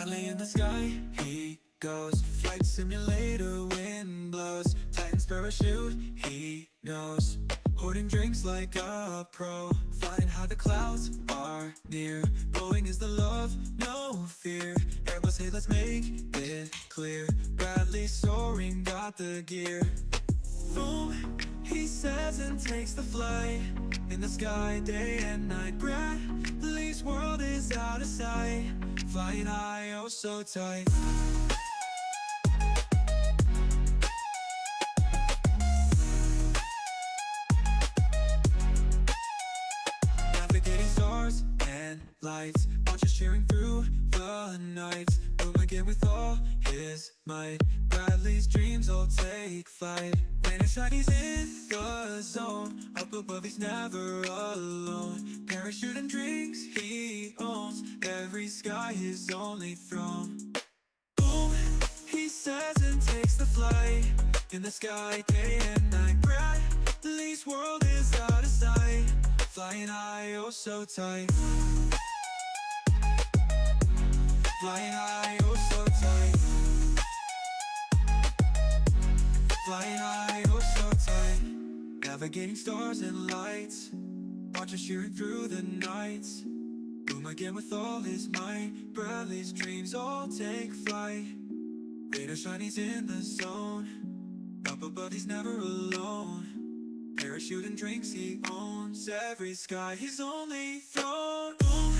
Bradley in the sky, he goes. Flight simulator, wind blows. Titan's parachute, he knows. Hoarding drinks like a pro. Flying high, the clouds are near. Going is the love, no fear. Airbus, hey, let's make it clear. Bradley soaring, got the gear. Boom, he says and takes the flight. In the sky, day and night. Bradley's world is out of sight. Flying high, oh so tight. Navigating stars and lights. Bunches cheering through the night. Boom again with all his might. Bradley's dreams all take flight. Rain and shine, he's in the zone. Up above, he's never alone. Parachute and drinks he owns. Every sky his only throne. Boom, he says and takes the flight. In the sky, day and night. Bradley's world is out of sight. Flying high, oh so tight. Flying high, oh so tight. Flying high, oh so tight. Navigating stars and lights. Watching cheering through the nights. Boom again with all his might. Bradley's dreams all take flight. Rain or shine, he's in the zone. Up above, he's never alone. Parachute and drinks he owns. Every sky his only throne. Boom,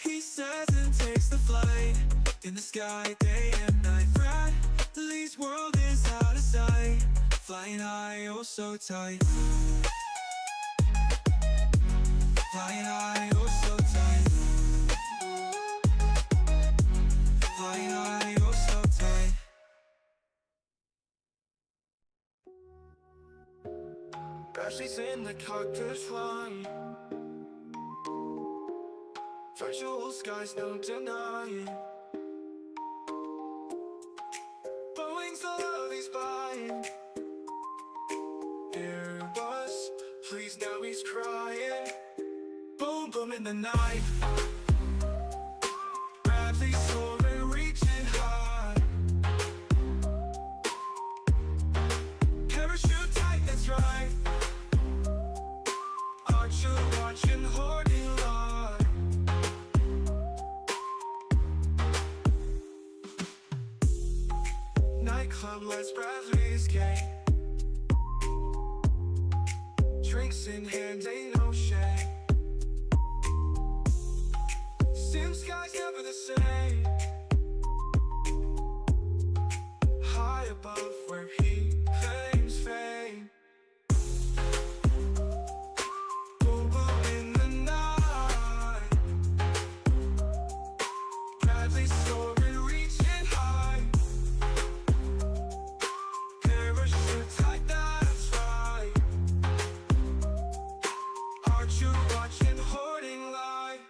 he says and takes the flight. In the sky, day and night. Bradley's world is out of sight. Flying high, oh so tight. Flying high, oh so tight. Flying high, oh so tight. Bradley's in the cockpit flying. Virtual skies, no denying. Boeing's the love he's buying. Airbus, please now he's crying. Boom, boom in the night. Bradley's soaring, reaching high. Parachute tight, that's right. Archer watching, hoarding light. Nightclub lets Bradley's gate. Drinks in hand, ain't no shame. Sim sky's never the same. High above where he claims fame. Boom, boom in the night. Bradley's soaring, reaching high. Parachute tight, that's right. Archer watching, hoarding light.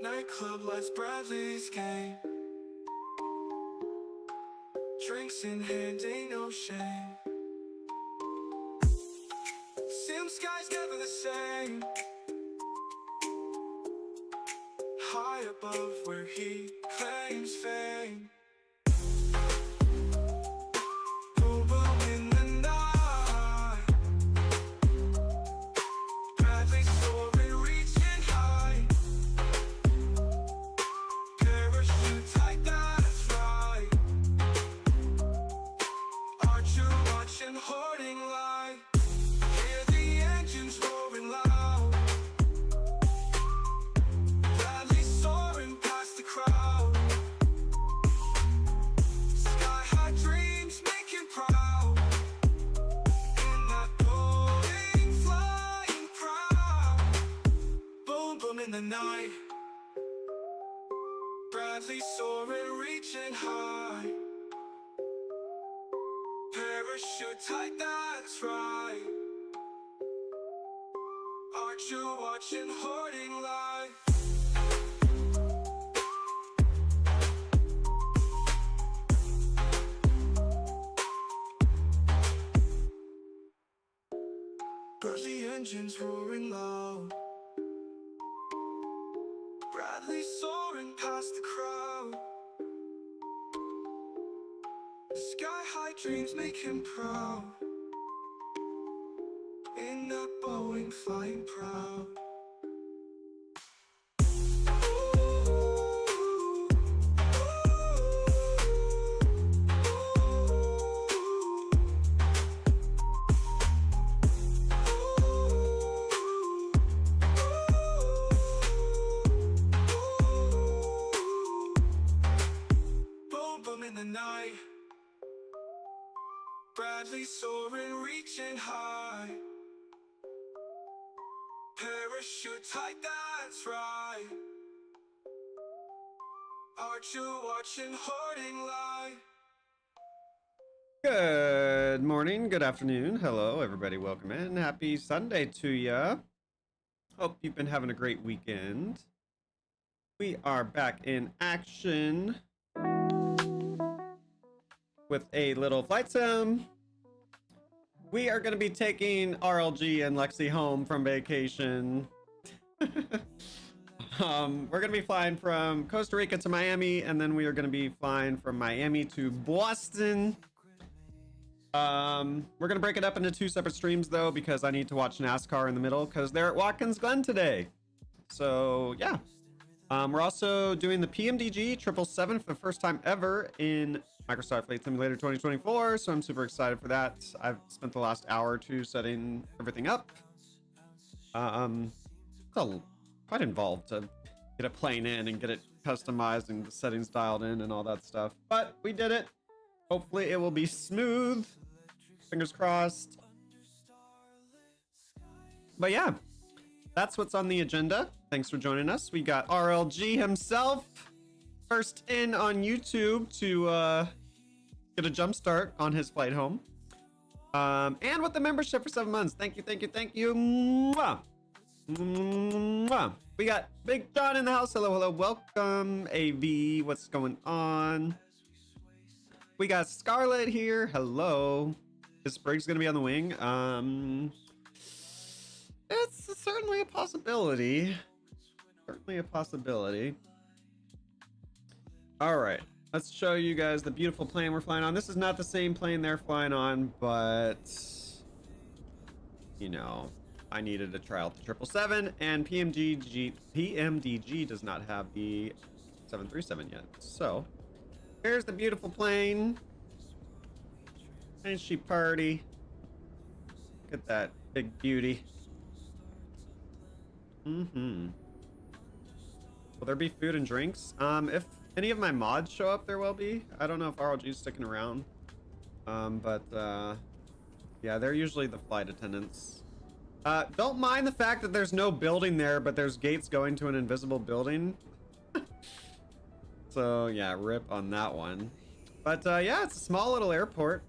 Nightclub lets Bradley's game. Drinks in hand, ain't no shame. Sim sky's never the same. High above where he claims fame. Boom, boom in the night. Bradley's soaring, reaching high. Parachute tight, that's right. Archer watching, hoarding light. Hear the engines roaring loud. Bradley's soaring past the crowd. Sky high dreams make him proud. In that Boeing flying proud. Boom, boom in the night. Bradley soaring, reaching high. Parachute tight, that's right. Archer watching, hoarding light. Bradley engines roaring loud. Bradley soaring past the crowd. Sky-high dreams make him proud. In a Boeing flying proud. Boom, boom in the night. Bradley soaring, reaching high. Parachute tight, that's right. Archer watching, hoarding light. Good morning, good afternoon, hello everybody, welcome in. Happy Sunday to ya. Hope you've been having a great weekend. We are back in action with a little flight sim. We are going to be taking RLG and Lexi home from vacation. We're going to be flying from Costa Rica to Miami, and then we are going to be flying from Miami to Boston. We're going to break it up into 2 separate streams though, because I need to watch NASCAR in the middle because they're at Watkins Glen today. So yeah. We're also doing the PMDG 777 for the first time ever in Microsoft Flight Simulator 2024, so I'm super excited for that. I've spent the last hour or two setting everything up. It's quite involved to get a plane in and get it customized and the settings dialed in and all that stuff, but we did it. Hopefully it will be smooth. Fingers crossed. But yeah, that's what's on the agenda. Thanks for joining us. We got RLG himself first in on YouTube to get a jump start on his flight home. And with the membership for 7 months. Thank you, thank you, thank you. Mwah. Mwah. We got Big John in the house. Hello, hello, welcome. AV, what's going on? We got Scarlett here. Hello. Is Briggs gonna be on the wing? It's certainly a possibility. Certainly a possibility. All right, let's show you guys the beautiful plane we're flying on. This is not the same plane they're flying on, but you know, I needed to try out the 777, and PMDG does not have the 737 yet. So here's the beautiful plane. Ain't she party? Look at that big beauty. Will there be food and drinks? If any of my mods show up, there will be. I don't know if RLG is sticking around. Yeah, they're usually the flight attendants. Don't mind the fact that there's no building there, but there's gates going to an invisible building. So yeah, rip on that one. But yeah, it's a small little airport.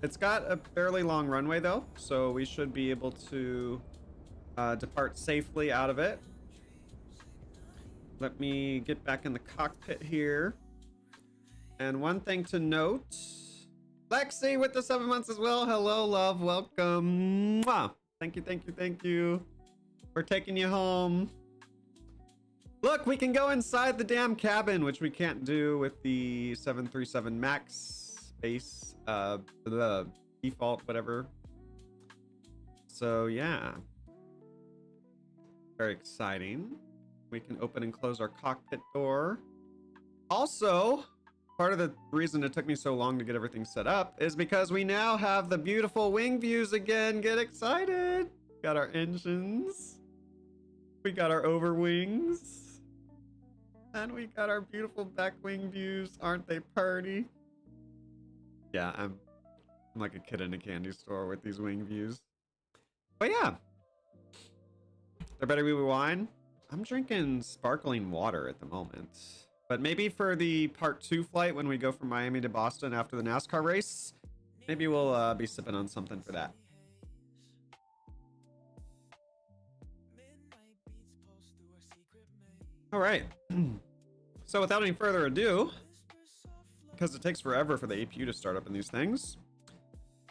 It's got a fairly long runway though, so we should be able to depart safely out of it. Let me get back in the cockpit here. And one thing to note, Lexi with the 7 months as well. Hello, love, welcome. Mwah. Thank you, thank you, thank you. We're taking you home. Look, we can go inside the damn cabin, which we can't do with the 737 Max base, the default, whatever. So yeah, very exciting. We can open and close our cockpit door. Also, part of the reason it took me so long to get everything set up is because we now have the beautiful wing views again. Get excited. Got our engines. We got our over wings. And we got our beautiful back wing views. Aren't they party? Yeah, I'm like a kid in a candy store with these wing views. But yeah. There better be wine. I'm drinking sparkling water at the moment. But maybe for the part 2 flight when we go from Miami to Boston after the NASCAR race, maybe we'll be sipping on something for that. All right. So without any further ado, because it takes forever for the APU to start up in these things,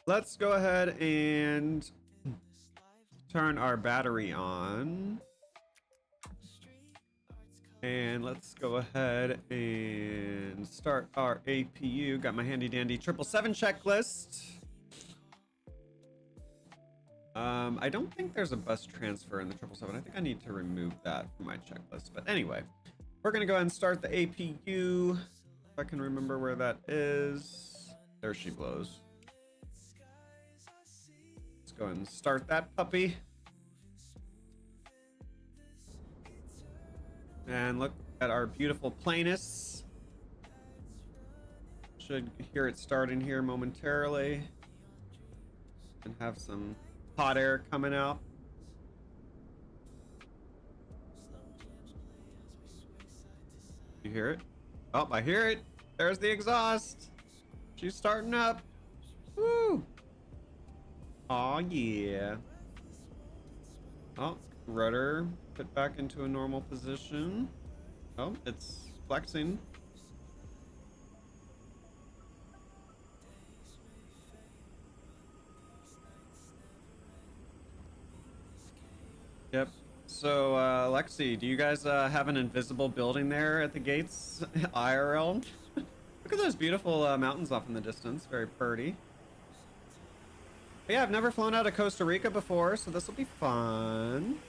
let's go ahead and turn our battery on. And let's go ahead and start our APU. Got my handy dandy 777 checklist. I don't think there's a bus transfer in the 777. I think I need to remove that from my checklist. But anyway, we're gonna go ahead and start the APU. If I can remember where that is. There she blows. Let's go ahead and start that puppy. And look at our beautiful planus. Should hear it starting here momentarily. And have some hot air coming out. You hear it? Oh, I hear it. There's the exhaust. She's starting up. Woo! Aw, yeah. Oh, rudder put back into a normal position. Oh, it's flexing. Yep. So, Lexi, do you guys have an invisible building there at the gates? IRL? Look at those beautiful mountains off in the distance. Very pretty. But yeah, I've never flown out of Costa Rica before, so this will be fun.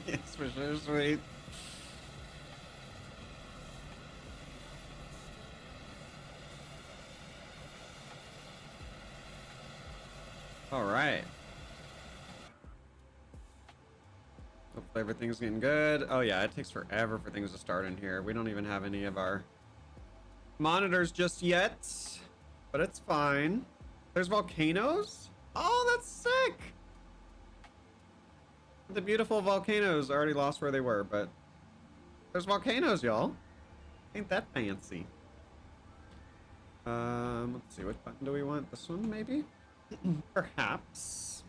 Yes, for sure, sweet. All right. Hopefully everything's getting good. Oh yeah, it takes forever for things to start in here. We don't even have any of our monitors just yet, but it's fine. There's volcanoes? Oh, that's sick. The beautiful volcanoes already lost where they were, but there's volcanoes, y'all. Ain't that fancy? Let's see, which button do we want? This one, maybe? Perhaps.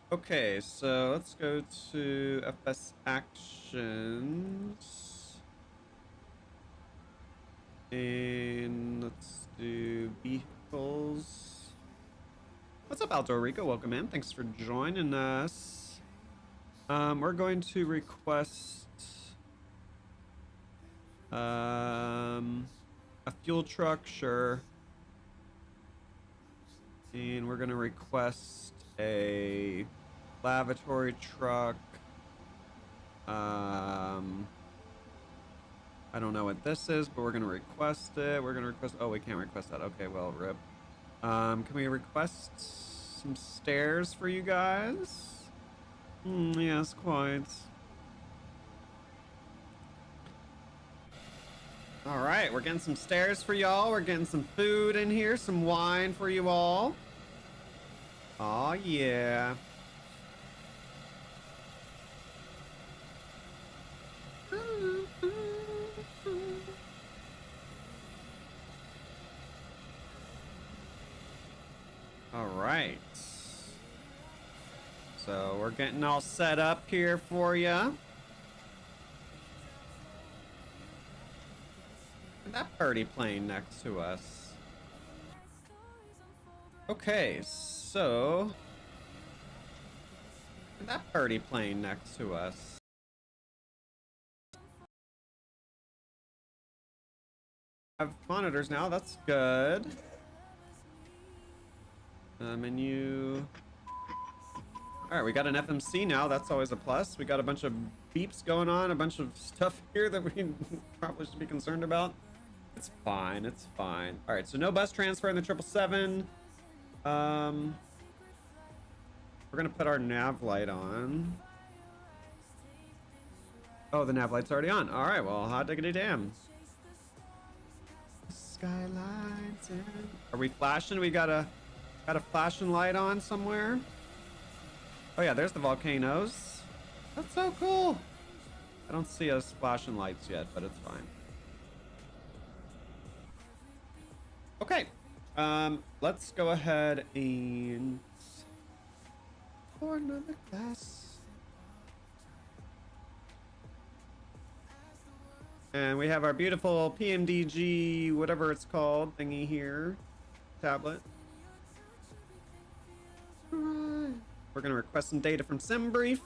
Okay, so let's go to FS actions. And let's do vehicles. What's up, Alto Rico? Welcome in. Thanks for joining us. We're going to request a fuel truck, sure. And we're gonna request a lavatory truck. I don't know what this is, but we're gonna request it. We're gonna request. Oh, we can't request that. Okay, well, rip. Can we request some stairs for you guys? Yes, quite. All right, we're getting some stairs for y'all. We're getting some food in here, some wine for you all. Oh yeah. All right. So we're getting all set up here for you. That birdie plane next to us. Okay, so that birdie plane next to us. Have monitors now, that's good. Menu. Alright, we got an FMC now, that's always a plus. We got a bunch of beeps going on, a bunch of stuff here that we probably should be concerned about. It's fine, it's fine. Alright, so no bus transfer in the 777. We're gonna put our nav light on. Oh, the nav light's already on. Alright, well, hot diggity damn. Skylines in. Are we flashing? We got a flashing light on somewhere. Oh yeah, there's the volcanoes. That's so cool. I don't see us flashing lights yet, but it's fine. Okay, let's go ahead and pour another glass. And we have our beautiful PMDG, whatever it's called, thingy here, tablet. Alright. We're gonna request some data from SimBrief.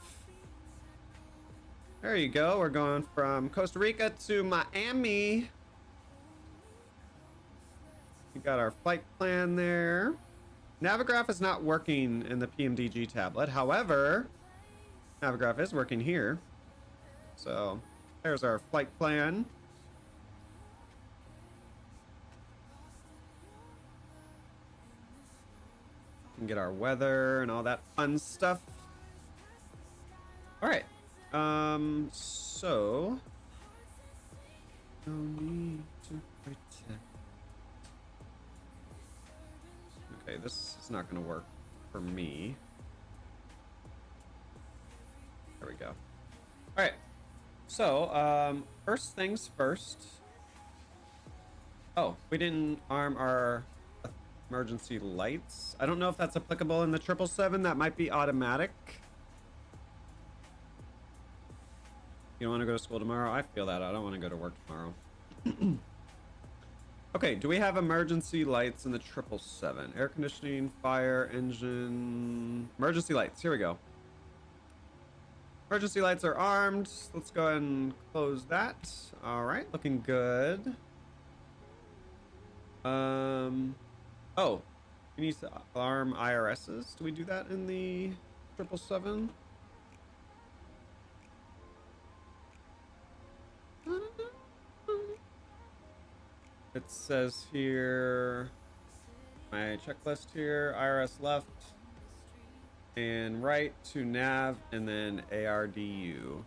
There you go. We're going from Costa Rica to Miami. We got our flight plan there. Navigraph is not working in the PMDG tablet. However, Navigraph is working here. So there's our flight plan. We can get our weather and all that fun stuff. All right. So no need to pretend. Okay, this is not going to work for me. There we go. All right. So, first things first. Oh, we didn't arm our emergency lights. I don't know if that's applicable in the 777. That might be automatic. You don't want to go to school tomorrow? I feel that. I don't want to go to work tomorrow. Okay, do we have emergency lights in the 777? Air conditioning, fire, engine... Emergency lights. Here we go. Emergency lights are armed. Let's go ahead and close that. All right, looking good. Oh, we need to alarm IRSs. Do we do that in the 777? It says here, my checklist here, IRS left and right to nav and then ARDU.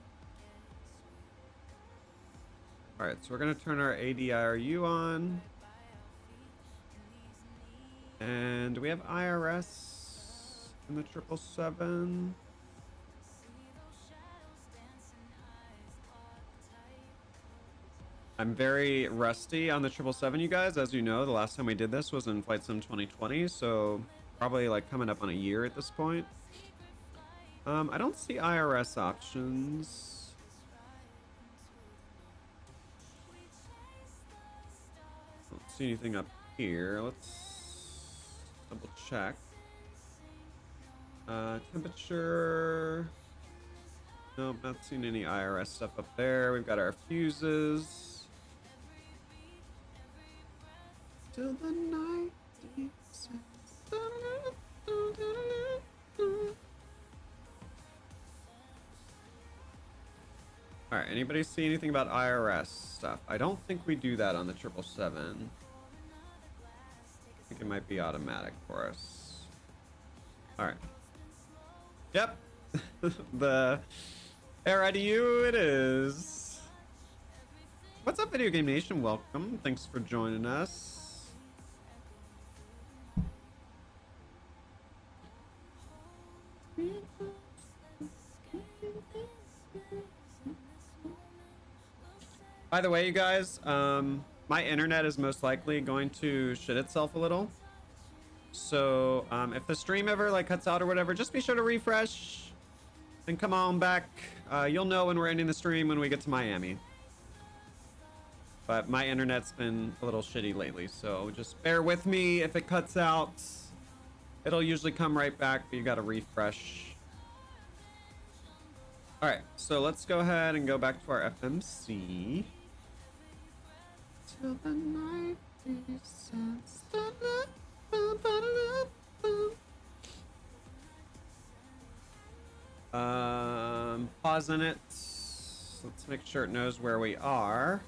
All right, so we're gonna turn our ADIRU on. And do we have IRS in the 777? I'm very rusty on the 777, you guys. As you know, the last time we did this was in Flight Sim 2020, so probably like coming up on a year at this point. I don't see IRS options. Don't see anything up here. Let's double check. Temperature. Nope, not seeing any IRS stuff up there. We've got our fuses. Till the night descends. All right, anybody see anything about IRS stuff? I don't think we do that on the 777. I think it might be automatic for us. All right. Yep. The AirIDU it is. What's up, Video Game Nation? Welcome. Thanks for joining us. By the way, you guys, my internet is most likely going to shit itself a little. So if the stream ever like cuts out or whatever, just be sure to refresh and come on back. You'll know when we're ending the stream when we get to Miami. But my internet's been a little shitty lately, so just bear with me if it cuts out. It'll usually come right back, but you gotta refresh. All right, so let's go ahead and go back to our FMC. Till the night descends. Pausing it. Let's make sure it knows where we are.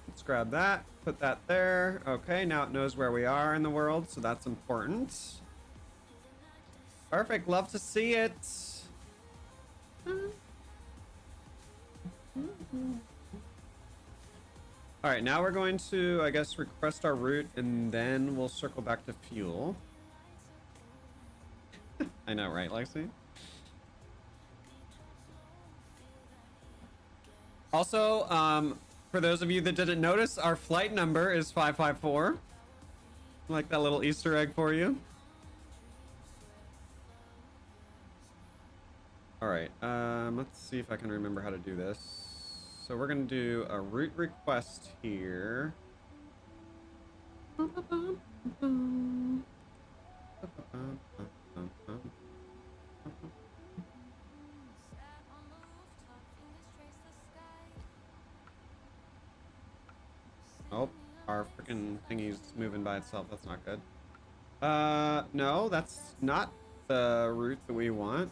Let's grab that, put that there. Okay, now it knows where we are in the world, so that's important. Perfect, love to see it. All right, now we're going to, I guess, request our route, and then we'll circle back to fuel. I know, right, Lexi? Also, for those of you that didn't notice, our flight number is 554. Like that little Easter egg for you. All right, let's see if I can remember how to do this. So we're gonna do a route request here. Oh, our freaking thingy's moving by itself. That's not good. No, that's not the route that we want.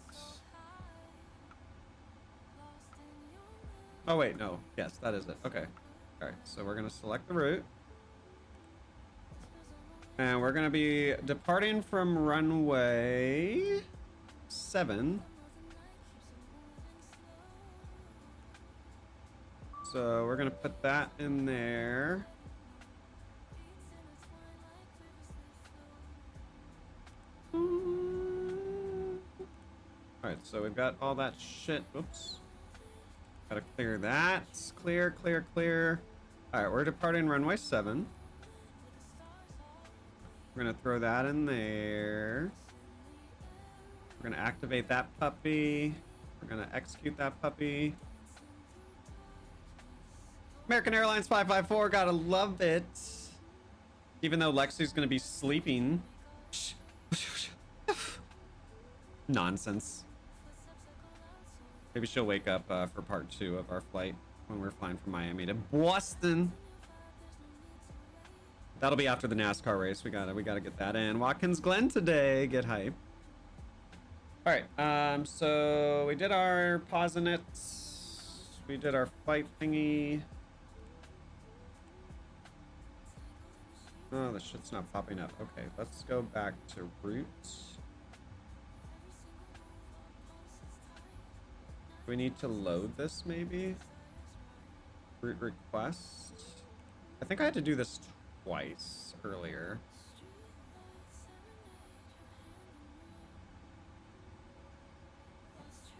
Oh wait, no. Yes, that is it. Okay. Alright, so we're gonna select the route. And we're gonna be departing from runway 7. So we're gonna put that in there. Alright, so we've got all that shit. Oops. Gotta clear that. Clear, clear, clear. Alright, we're departing runway 7. We're gonna throw that in there. We're gonna activate that puppy. We're gonna execute that puppy. American Airlines 554, gotta love it. Even though Lexi's gonna be sleeping. Nonsense. Maybe she'll wake up for part 2 of our flight when we're flying from Miami to Boston. That'll be after the NASCAR race. We gotta get that in. Watkins Glen today. Get hype. All right. So we did our Posinets. We did our flight thingy. Oh, the shit's not popping up. Okay, let's go back to routes. We need to load this maybe? Route request. I think I had to do this twice earlier.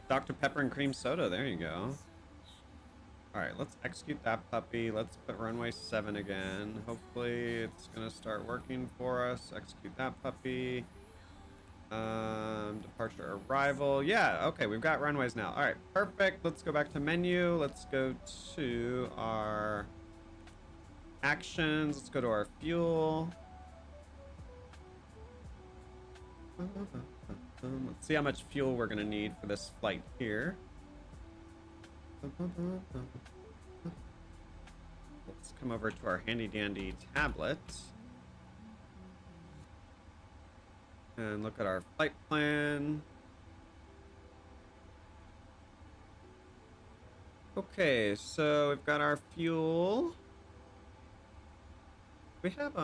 Dr. Pepper and cream soda, there you go. Alright, let's execute that puppy. Let's put runway 7 again. Hopefully it's gonna start working for us. Execute that puppy. Departure arrival. Yeah, okay, we've got runways now. Alright, perfect. Let's go back to menu. Let's go to our actions. Let's go to our fuel. Let's see how much fuel we're gonna need for this flight here. Let's come over to our handy dandy tablet and look at our flight plan. Okay, so we've got our fuel. We have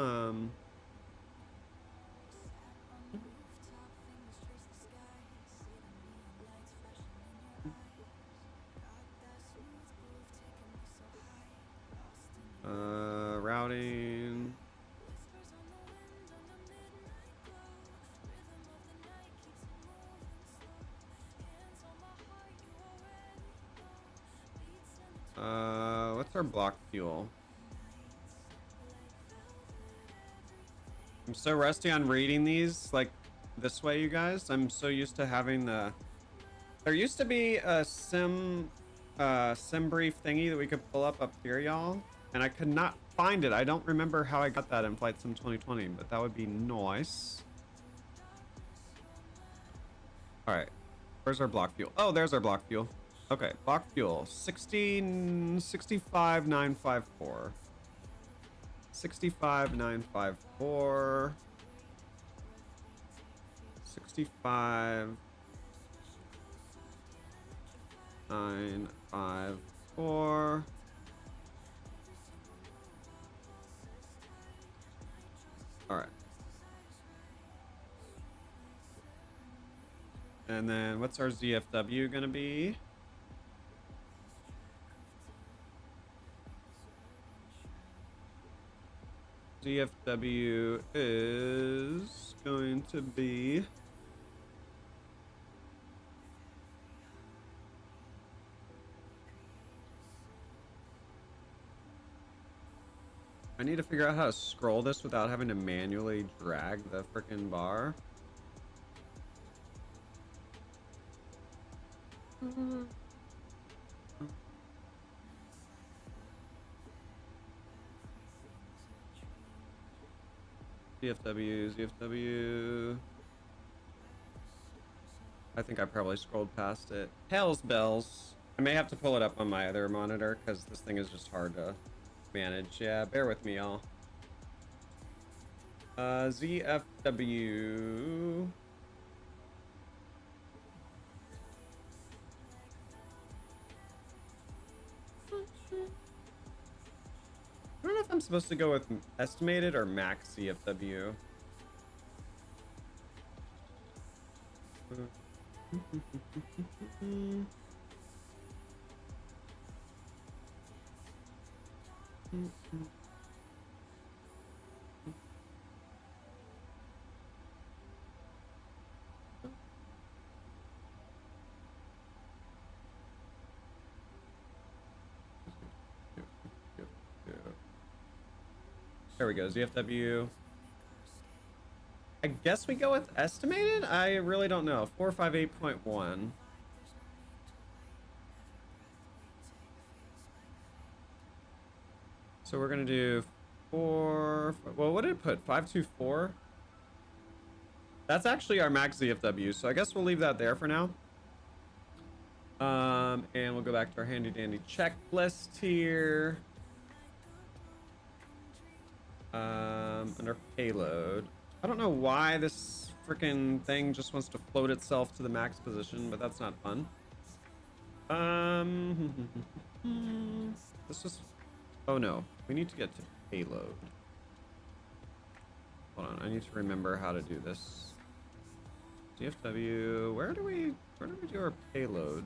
routing. What's our block fuel? I'm so rusty on reading these like this way, you guys. I'm so used to having the. There used to be a sim brief thingy that we could pull up here, y'all, and I could not find it. I don't remember how I got that in Flight Sim 2020, but that would be nice. All right, where's our block fuel? Oh, there's our block fuel. Okay, block fuel 65,954. 65,954. 65,954. All right. And then what's our ZFW gonna be? ZFW is going to be I need to figure out how to scroll this without having to manually drag the frickin' bar. ZFW, ZFW. I think I probably scrolled past it. Hell's bells. I may have to pull it up on my other monitor because this thing is just hard to manage. Yeah, bear with me, y'all. ZFW. I don't know if I'm supposed to go with estimated or max CFW. There we go, ZFW. I guess we go with estimated? I really don't know. 458.1. So we're gonna do well, what did it put? 524? That's actually our max ZFW, so I guess we'll leave that there for now. And we'll go back to our handy dandy checklist here. Under payload. I don't know why this freaking thing just wants to float itself to the max position, but that's not fun. This was, oh no, we need to get to payload. Hold on, I need to remember how to do this. DFW, where do we do our payload?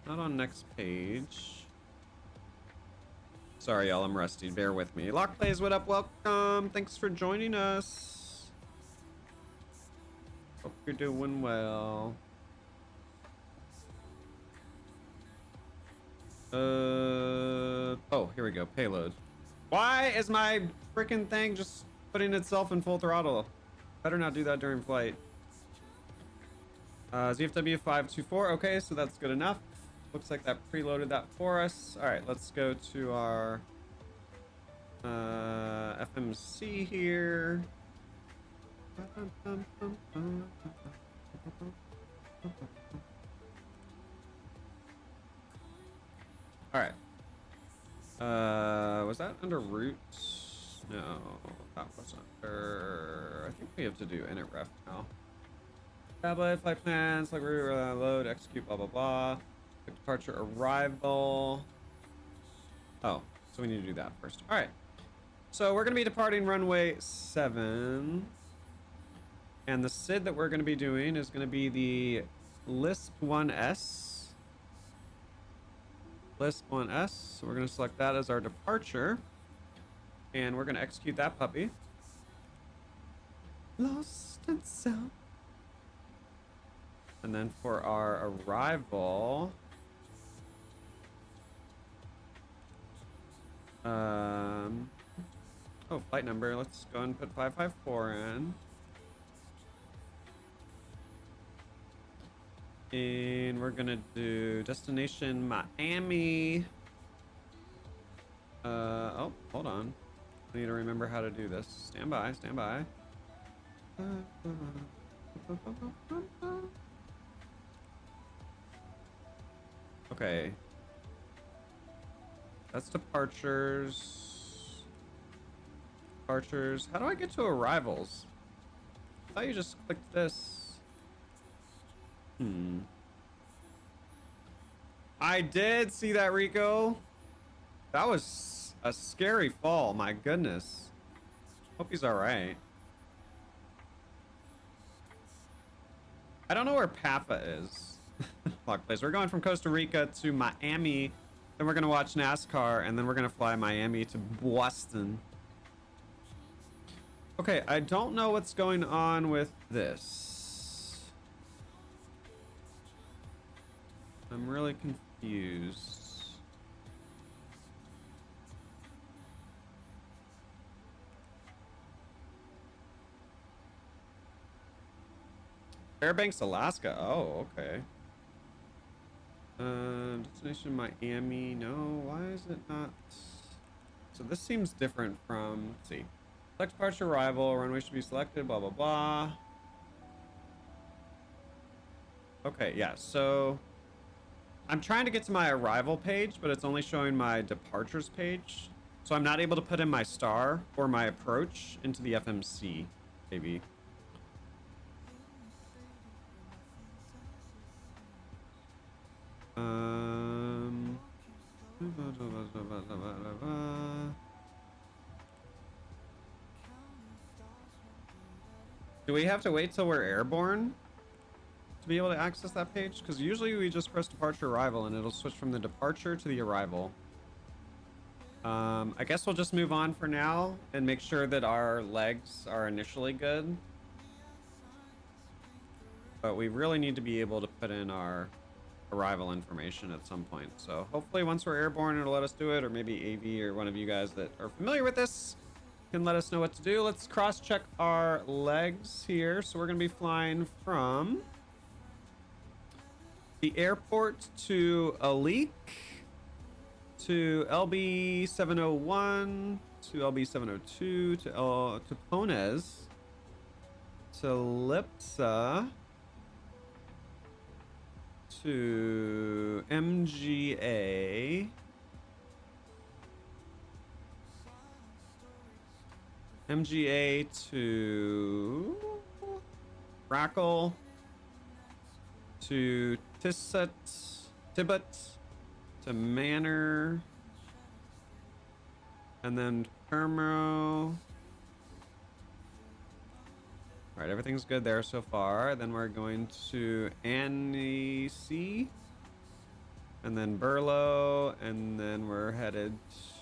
Not on next page. Sorry, y'all, I'm rusty. Bear with me. Lock Plays, what up? Welcome. Thanks for joining us. Hope you're doing well. Oh, here we go. Payload. Why is my freaking thing just putting itself in full throttle? Better not do that during flight. ZFW 524. Okay, so that's good enough. Looks like that preloaded that for us. All right, let's go to our FMC here. All right. Was that under routes? No, that was under. I think we have to do init ref now. Tablet, flight plans, like load, execute, blah blah blah. Departure arrival. Oh, so we need to do that first. All right. So we're going to be departing runway 7. And the SID that we're going to be doing is going to be the Lisp 1S. Lisp 1S. So we're going to select that as our departure. And we're going to execute that puppy. Lost and sound. And then for our arrival, oh, flight number. Let's go and put 554 in. And we're gonna do destination Miami. Oh, hold on. I need to remember how to do this. Stand by, stand by. Okay. That's departures. Departures. How do I get to arrivals? I thought you just clicked this. I did see that, Rico. That was a scary fall. My goodness. Hope he's all right. I don't know where Papa is. Lock place. We're going from Costa Rica to Miami. Then we're going to watch NASCAR. And then we're going to fly Miami to Boston. Okay, I don't know what's going on with this. I'm really confused. Fairbanks, Alaska. Oh, okay. Destination Miami. No, why is it not? So this seems different from, let's see. Select departure arrival. Runway should be selected. Blah blah blah. Okay, yeah. So I'm trying to get to my arrival page, but it's only showing my departures page. So I'm not able to put in my star or my approach into the FMC, maybe. Do we have to wait till we're airborne to be able to access that page? Because usually we just press departure arrival and it'll switch from the departure to the arrival. I guess we'll just move on for now and make sure that our legs are initially good. But we really need to be able to put in our arrival information at some point. So hopefully once we're airborne, it'll let us do it, or maybe AV or one of you guys that are familiar with this can let us know what to do. Let's cross-check our legs here. So we're going to be flying from the airport to Alik, to LB 701, to LB 702, to Pones, to Lipsa, to MGA, to Rackle, to Tibet, to Manor, and then Permo. All right, everything's good there so far. Then we're going to Annecy, and then Burlo, and then we're headed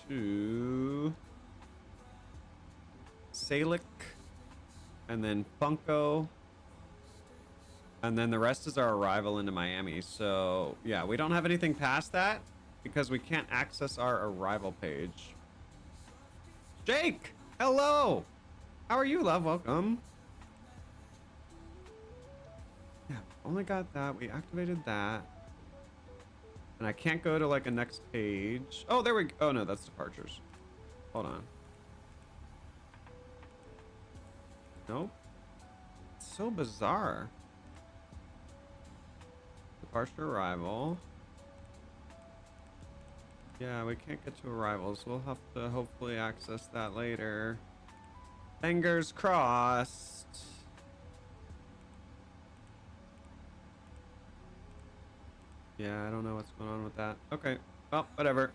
to Salic, and then Funko, and then the rest is our arrival into Miami. So yeah, we don't have anything past that because we can't access our arrival page. Jake, hello. How are you, love? Welcome. Yeah, only got that. We activated that. And I can't go to like a next page. Oh, there we go. Oh no, that's departures. Hold on. Nope. It's so bizarre. Departure arrival. Yeah, we can't get to arrivals. We'll have to hopefully access that later. Fingers crossed. Yeah, I don't know what's going on with that. Okay. Well, whatever.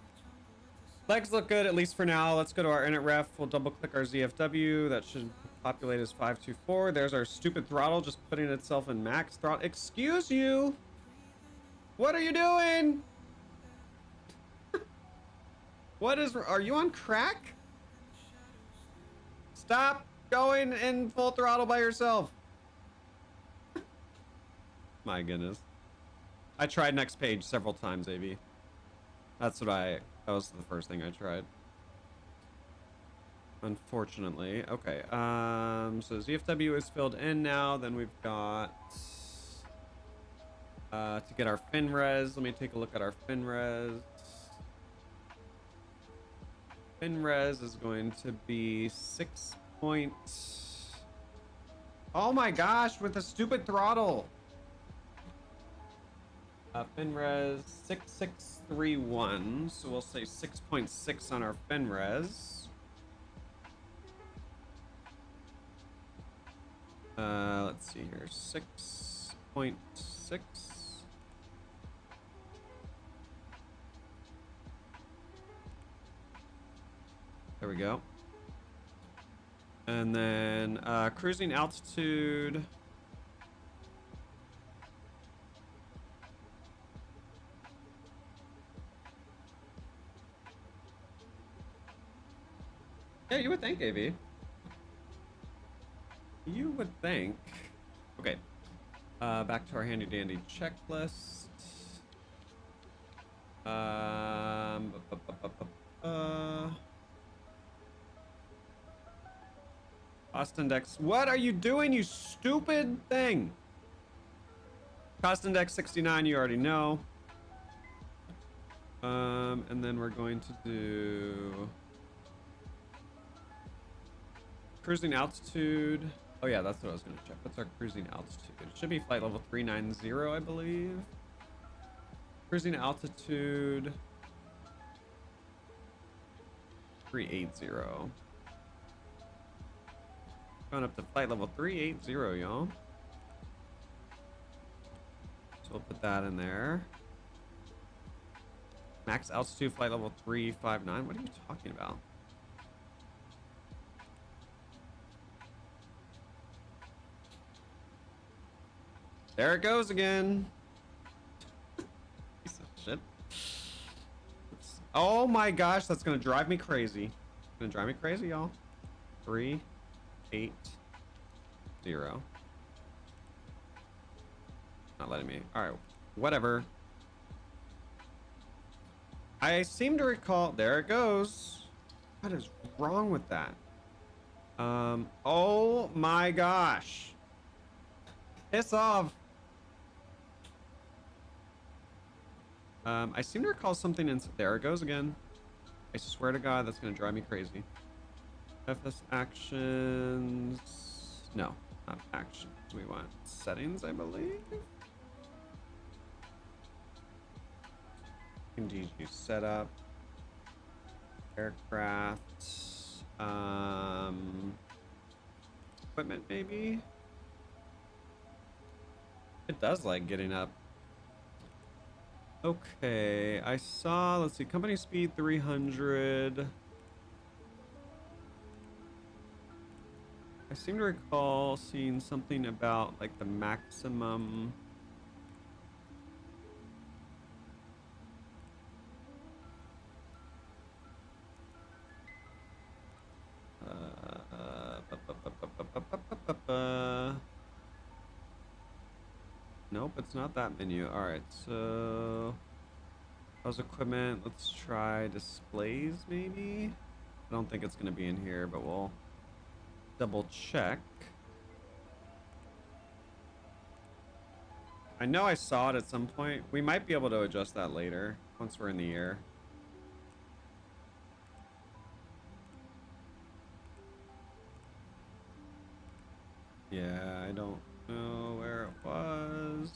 Legs look good, at least for now. Let's go to our init ref. We'll double click our ZFW. That should populate as 524. There's our stupid throttle just putting itself in max throttle. Excuse you. What are you doing? Are you on crack? Stop going in full throttle by yourself. My goodness. I tried next page several times, AV. That was the first thing I tried. Unfortunately. Okay, so ZFW is filled in now. Then we've got to get our fin res. Let me take a look at our fin res. Fin res is going to be 6 point. Oh my gosh, with the stupid throttle. Fin res 6631, so we'll say 6.6 on our fin res. Let's see here, 6.6. There we go. And then cruising altitude. Yeah, you would think, AV. You would think. Okay. Back to our handy dandy checklist. Cost index. What are you doing, you stupid thing? Cost index 69, you already know. And then we're going to do cruising altitude? Oh yeah, that's what I was gonna check. What's our cruising altitude? It should be flight level 390, I believe. Cruising altitude 380. Going up to flight level 380, y'all. So we'll put that in there. Max altitude flight level 359. What are you talking about? There it goes again. Piece of shit. Oh my gosh, that's gonna drive me crazy. It's gonna drive me crazy, y'all. 380. Not letting me. All right, whatever. I seem to recall. There it goes. What is wrong with that? Oh my gosh. Piss off. I seem to recall something in. There it goes again. I swear to God, that's gonna drive me crazy. FS actions. No, not actions. We want settings, I believe. PMDG setup. Aircraft. Equipment, maybe. It does like getting up. Okay, I saw, let's see, company speed 300. I seem to recall seeing something about like the maximum. Nope, it's not that menu. All right, so how's equipment? Let's try displays maybe. I don't think it's gonna be in here, but we'll double check. I know I saw it at some point. We might be able to adjust that later once we're in the air. Yeah, I don't know where it was.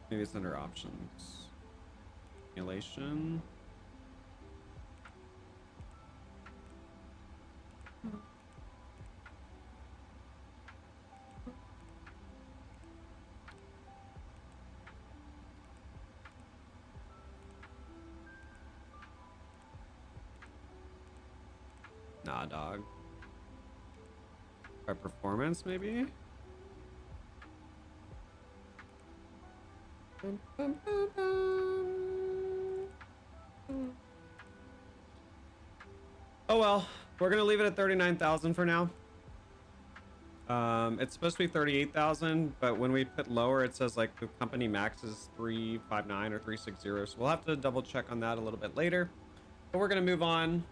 Maybe it's under options. Simulation. Nah, dog. Our performance, maybe? Oh well, we're gonna leave it at 39,000 for now. It's supposed to be 38,000, but when we put lower, it says like the company max is 359 or 360. So we'll have to double check on that a little bit later. But we're gonna move on.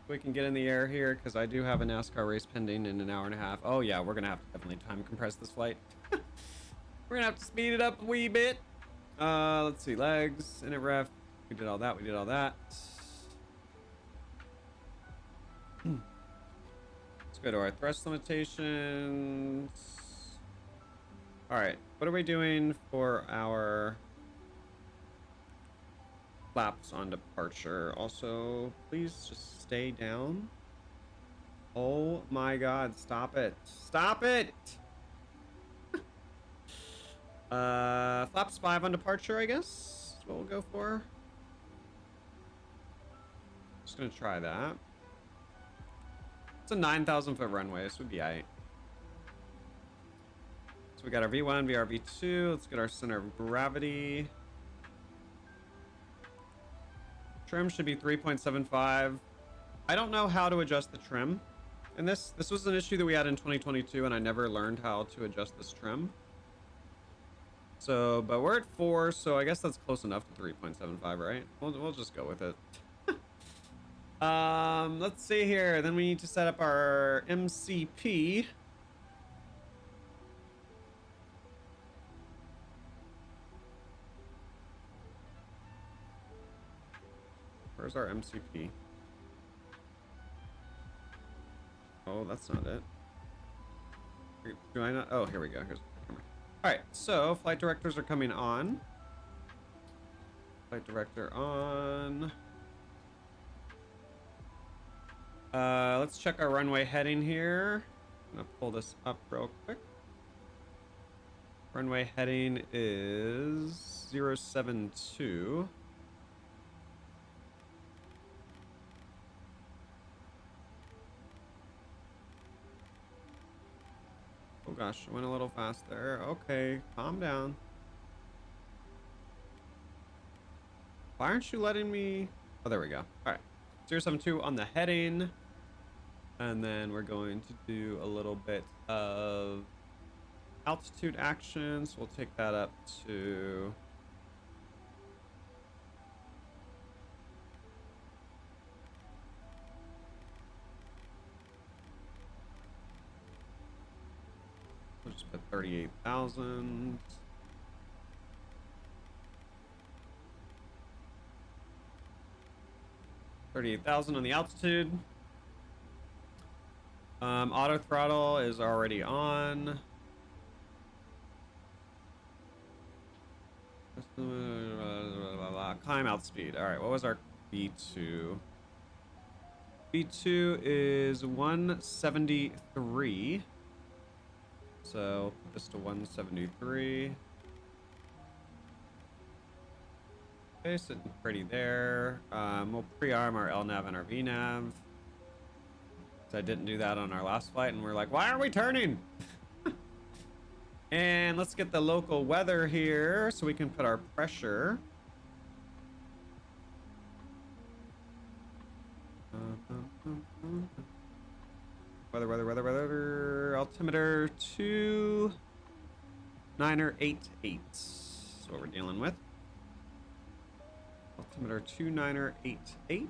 We can get in the air here because I do have a NASCAR race pending in an hour and a half. Oh yeah, we're gonna have to definitely time compress this flight. We're gonna have to speed it up a wee bit. Let's see, legs, init ref. We did all that. We did all that. Let's go to our thrust limitations. All right, what are we doing for our flaps on departure? Also, please just stay down. Oh my God, stop it. Stop it. Flaps 5 on departure, I guess is what we'll go for. Just gonna try that. It's a 9,000 foot runway, so we'd be alright. So we got our V1, V2. Let's get our center of gravity. Trim should be 3.75. I don't know how to adjust the trim. And this was an issue that we had in 2022, and I never learned how to adjust this trim. So, but we're at 4, so I guess that's close enough to 3.75, right? We'll just go with it. Let's see here. Then we need to set up our MCP. Where's our MCP? No, that's not it. Do I not? Oh, here we go. Here's the camera. All right, so flight directors are coming on. Flight director on. Let's check our runway heading here. I'm gonna pull this up real quick. Runway heading is 072. Oh gosh, I went a little fast there. Okay, calm down. Why aren't you letting me? Oh, there we go. All right, 072 on the heading. And then we're going to do a little bit of altitude actions. We'll take that up to we'll just put 38,000. On the altitude. Auto throttle is already on. Climb out speed. All right, what was our B2? B2 is 173. So put this to 173. Okay, sitting pretty there. We'll pre-arm our LNAV and our VNAV. So I didn't do that on our last flight, and we're like, why aren't we turning? And let's get the local weather here so we can put our pressure. Weather. Altimeter 2988. That's what we're dealing with. Altimeter 2988.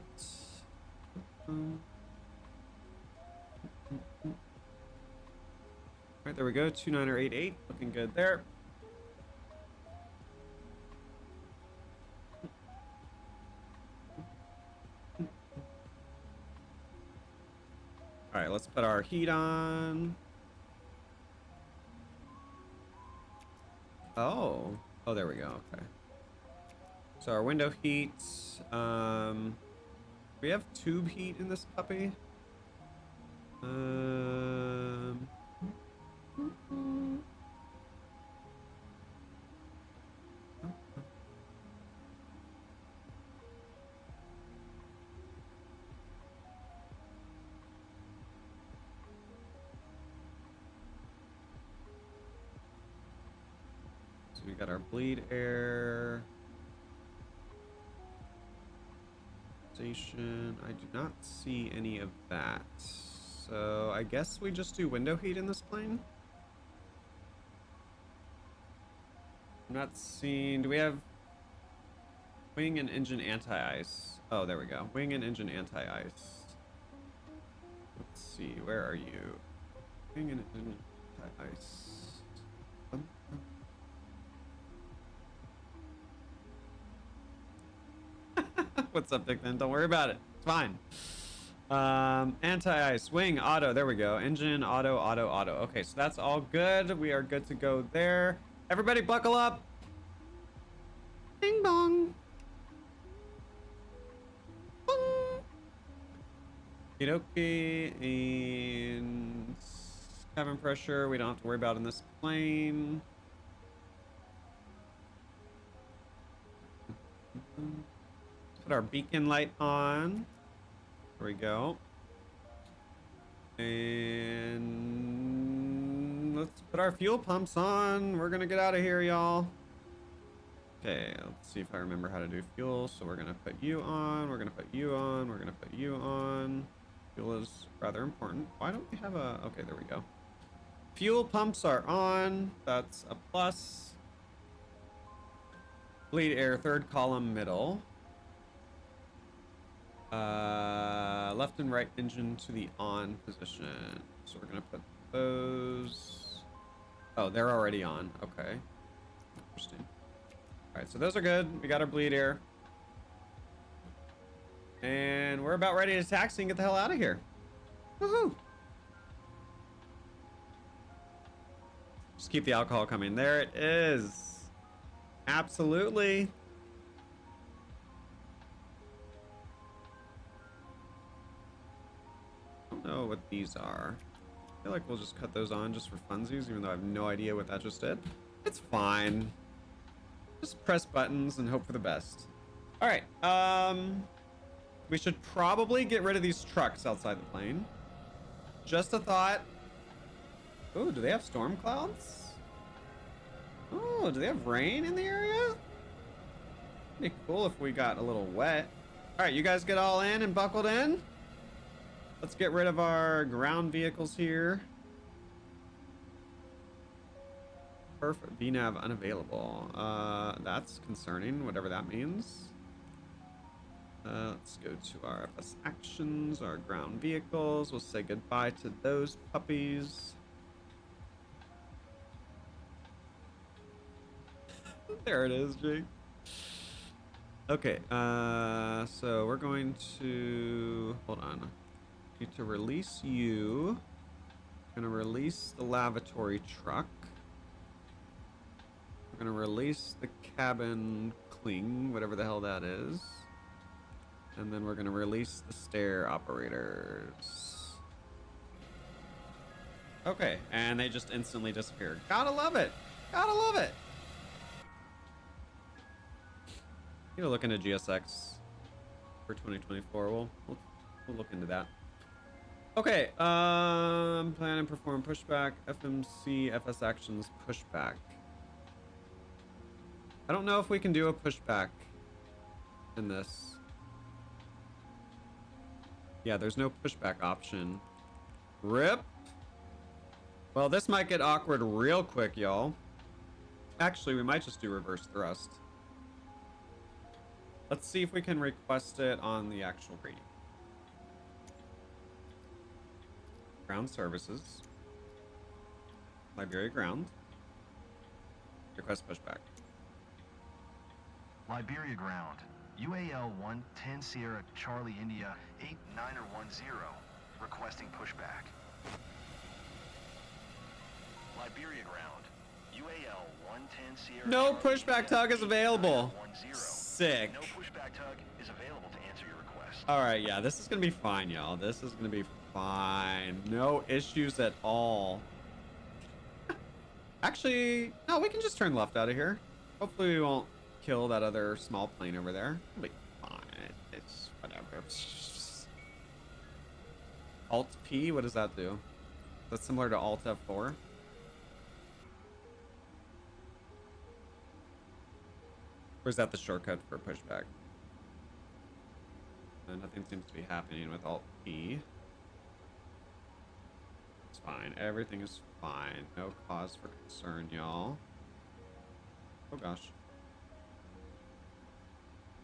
Alright, there we go. 2988. Looking good there. Alright, let's put our heat on. Oh, there we go. Okay. So our window heat. We have tube heat in this puppy. So we got our bleed air. Station. I do not see any of that. So I guess we just do window heat in this plane. I'm not seeing. Do we have wing and engine anti-ice? Oh, there we go. Wing and engine anti-ice. Let's see. Where are you? Wing and engine anti-ice. What's up, Dickman? Don't worry about it. It's fine. Anti-ice, wing, auto. There we go. Engine, auto. Okay, so that's all good. We are good to go there. Everybody buckle up. Ding bong. Bong. Okay, and cabin pressure, we don't have to worry about in this plane. Put our beacon light on. There we go. And let's put our fuel pumps on. We're gonna get out of here, y'all. Okay, let's see if I remember how to do fuel. So we're gonna put you on. We're gonna put you on. We're gonna put you on. Fuel is rather important. Why don't we have a... Okay, there we go. Fuel pumps are on. That's a plus. Bleed air, third column, middle. Left and right engine to the on position. So we're gonna put those. Oh, they're already on. Okay. Interesting. All right, so those are good. We got our bleed air. And we're about ready to taxi and get the hell out of here. Woohoo! Just keep the alcohol coming. There it is. Absolutely. I don't know what these are. I feel like we'll just cut those on just for funsies, even though I have no idea what that just did. It's fine. Just press buttons and hope for the best. All right. We should probably get rid of these trucks outside the plane. Just a thought. Oh, do they have storm clouds? Oh, do they have rain in the area? It'd be cool if we got a little wet. All right, you guys get all in and buckled in. Let's get rid of our ground vehicles here. Perfect. VNAV unavailable. That's concerning, whatever that means. Let's go to our FS actions, our ground vehicles. We'll say goodbye to those puppies. There it is, Jake. Okay, so we're going to hold on. Need to release you. Gonna release the lavatory truck. We're gonna release the cabin cling, whatever the hell that is. And then we're gonna release the stair operators. Okay, and they just instantly disappeared. Gotta love it. Gotta love it. Need to look into GSX for 2024. We'll look into that. Okay, plan and perform pushback, FMC, FS actions, pushback. I don't know if we can do a pushback in this. Yeah, there's no pushback option. RIP. Well, this might get awkward real quick, y'all. Actually, we might just do reverse thrust. Let's see if we can request it on the actual radio. Ground services. Liberia ground. Request pushback. Liberia ground. UAL 110 Sierra Charlie India 8910. Requesting pushback. Liberia ground. UAL 110 Sierra. No Charlie pushback India, tug is available. 8910. Sick. No pushback tug is available to answer your request. All right, yeah, this is gonna be fine, y'all. This is gonna be fine. No issues at all. Actually, no, we can just turn left out of here. Hopefully we won't kill that other small plane over there. It'll be fine. It's whatever. Alt P, what does that do? That's similar to Alt F4. Or is that the shortcut for pushback? Nothing seems to be happening with Alt P. It's fine. Everything is fine. No cause for concern, y'all. Oh gosh.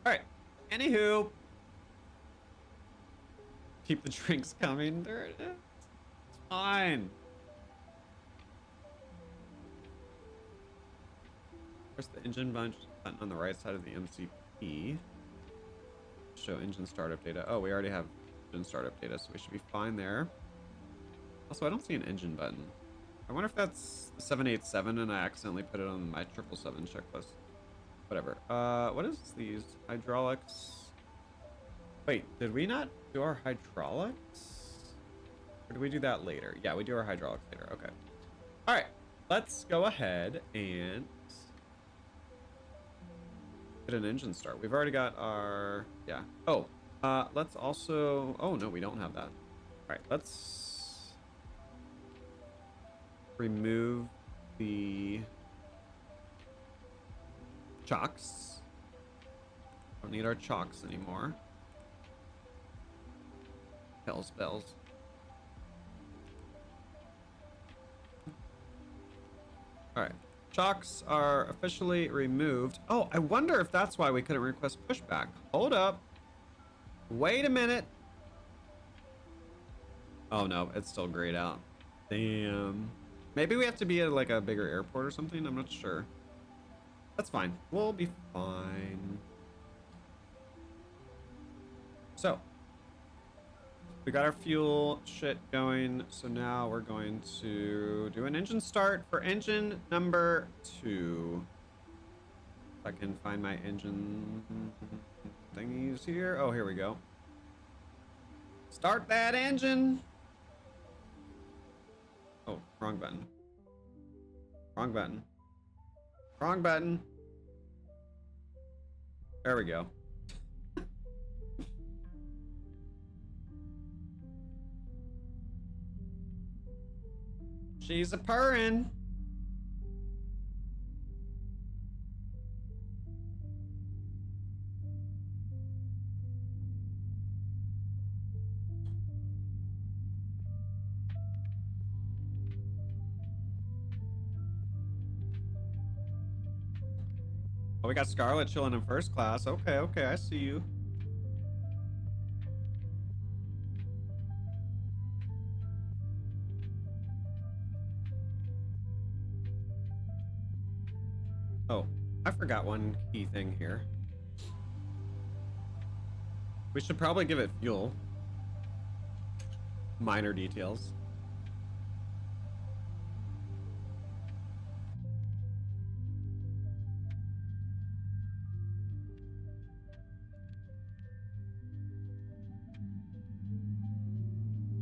Alright. Anywho. Keep the drinks coming. There it is. It's fine. Press the engine button on the right side of the MCP. Show engine startup data. Oh, we already have engine startup data, so we should be fine there. Also, I don't see an engine button. I wonder if that's the 787 and I accidentally put it on my 777 checklist. Whatever. What is these? Hydraulics. Wait, did we not do our hydraulics? Or did we do that later? Yeah, we do our hydraulics later. Okay. All right. Let's go ahead and get an engine start. We've already got our, yeah. Oh, let's also, oh no, we don't have that. All right, let's remove the chocks. Don't need our chocks anymore. Hell's bells. All right. Chocks are officially removed. Oh, I wonder if that's why we couldn't request pushback. Hold up. Wait a minute. Oh no, it's still grayed out. Damn. Maybe we have to be at like a bigger airport or something. I'm not sure. That's fine. We'll be fine. So, We got our fuel shit going, so now we're going to do an engine start for engine number 2. If I can find my engine thingies here. Oh, here we go. Start that engine. Oh, wrong button. Wrong button. Wrong button. There we go. She's a purrin'. Oh, we got Scarlet chilling in first class. Okay, okay, I see you. Oh, I forgot one key thing here. We should probably give it fuel. Minor details.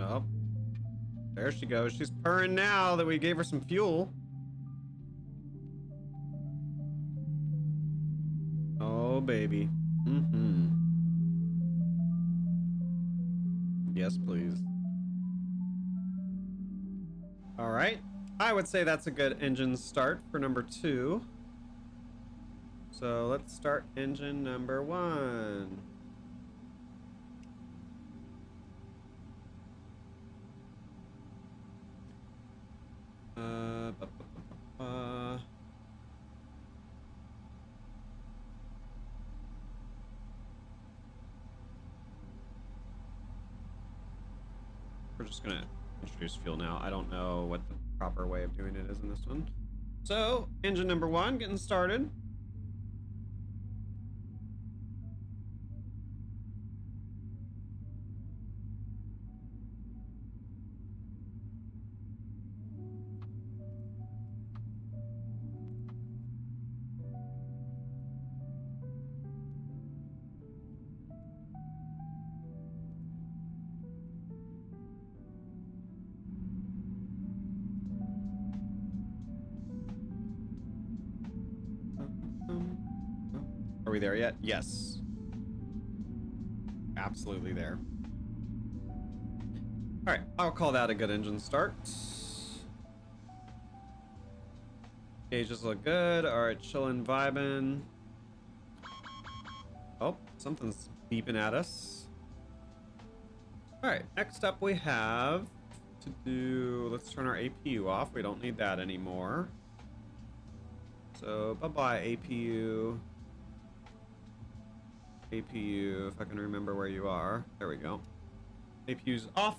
Oh, there she goes. She's purring now that we gave her some fuel. Oh, baby. Mm-hmm. Yes, please. All right. I would say that's a good engine start for number 2. So let's start engine number 1. We're just gonna introduce fuel now. I don't know what the proper way of doing it is in this one. So, engine number 1 getting started. Are we there yet? Yes. Absolutely there. All right, I'll call that a good engine start. Gauges look good. All right, chillin', vibing. Oh, something's beeping at us. All right, next up we have to do, let's turn our APU off. We don't need that anymore. So bye-bye APU. APU, if I can remember where you are. There we go. APU's off.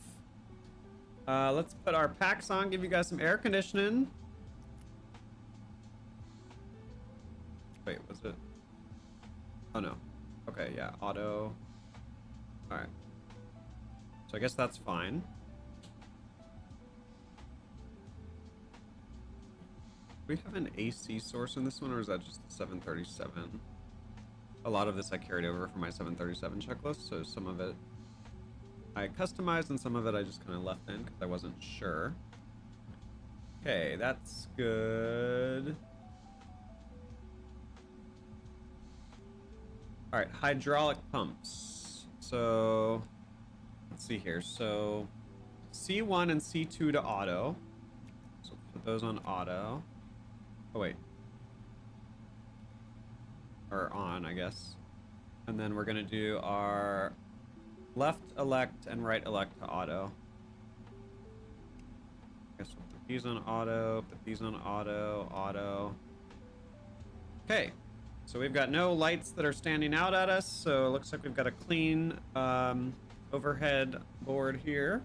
Let's put our packs on, give you guys some air conditioning. Wait, was it? Oh no. Okay, yeah, auto. All right. So I guess that's fine. Do we have an AC source in this one, or is that just the 737? A lot of this I carried over from my 737 checklist, so some of it I customized and some of it I just kind of left in because I wasn't sure. Okay, that's good. All right, hydraulic pumps. So let's see here. So C1 and C2 to auto. So put those on auto. Oh wait. Or on, I guess. And then we're gonna do our left elect and right elect to auto. I guess we'll put these on auto, put these on auto, auto. Okay, so we've got no lights that are standing out at us, so it looks like we've got a clean overhead board here.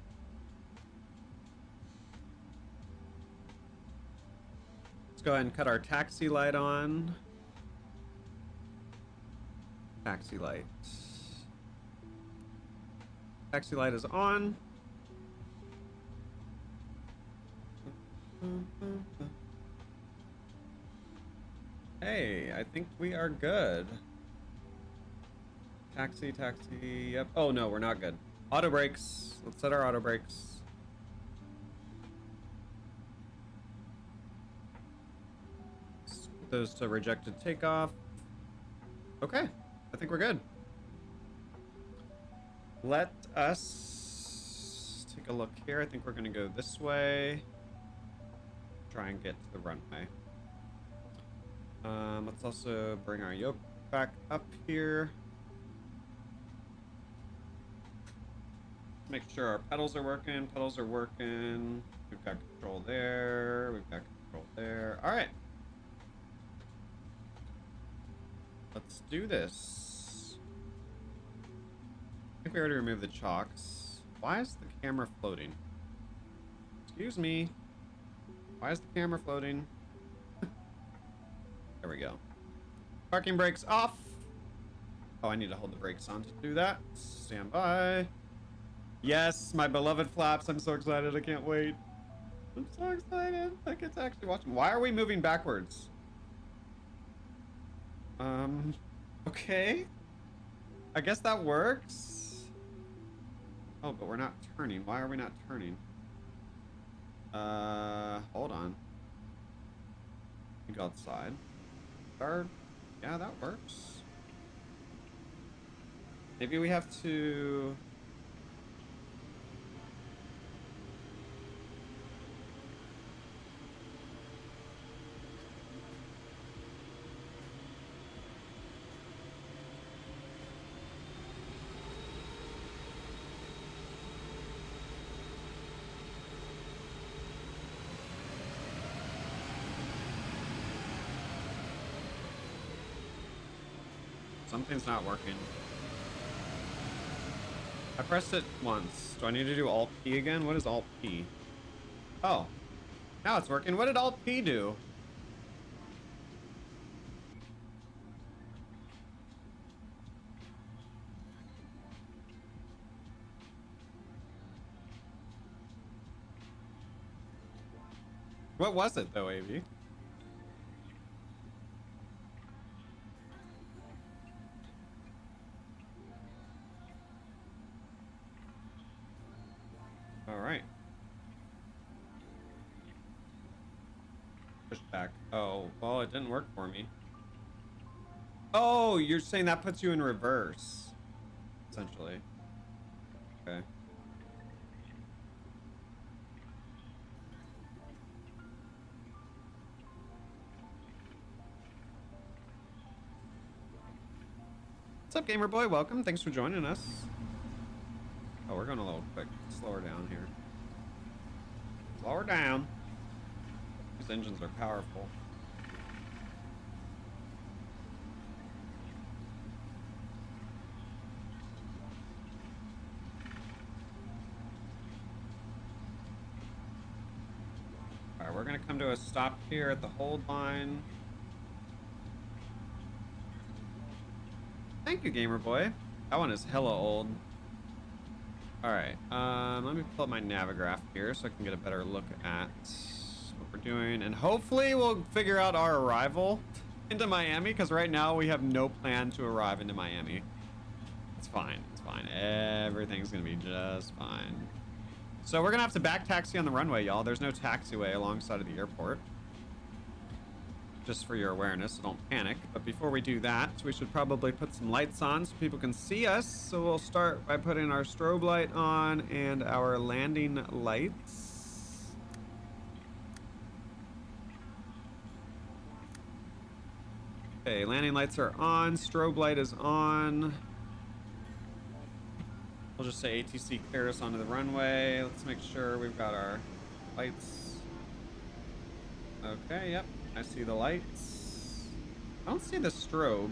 Let's go ahead and cut our taxi light on. Taxi light. Taxi light is on. Hey, I think we are good. Taxi, taxi, yep. Oh no, we're not good. Auto brakes. Let's set our auto brakes. Put those to rejected takeoff. Okay, I think we're good. Let us take a look here. I think we're gonna go this way. Try and get to the runway. Let's also bring our yoke back up here. Make sure our pedals are working. Pedals are working. We've got control there. We've got control there. All right. Let's do this. I think we already removed the chocks. Why is the camera floating? Excuse me. Why is the camera floating? There we go. Parking brakes off. Oh, I need to hold the brakes on to do that. Stand by. Yes, my beloved flaps. I'm so excited. I can't wait. I'm so excited. I get to actually watch them. Why are we moving backwards? Okay. I guess that works. Oh, but we're not turning. Why are we not turning? Hold on. You go outside. Third. Yeah, that works. Maybe we have to... Something's not working. I pressed it once. Do I need to do Alt P again? What is Alt P? Oh, now it's working. What did Alt P do? What was it though, AV? All right. Push back. Oh, well, it didn't work for me. Oh, you're saying that puts you in reverse, essentially. Okay. What's up, gamer boy? Welcome. Thanks for joining us. Oh, we're going a little quick. Slow her down here. Slow her down. These engines are powerful. Alright, we're going to come to a stop here at the hold line. Thank you, gamer boy. That one is hella old. Alright, let me pull up my Navigraph here so I can get a better look at what we're doing. And hopefully we'll figure out our arrival into Miami, because right now we have no plan to arrive into Miami. It's fine, it's fine. Everything's gonna be just fine. So we're gonna have to back taxi on the runway, y'all. There's no taxiway alongside of the airport. Just for your awareness, so don't panic. But before we do that, we should probably put some lights on so people can see us. So we'll start by putting our strobe light on and our landing lights. Okay, landing lights are on, strobe light is on. We'll just say ATC cleared us onto the runway. Let's make sure we've got our lights. Okay, yep. I see the lights. I don't see the strobe.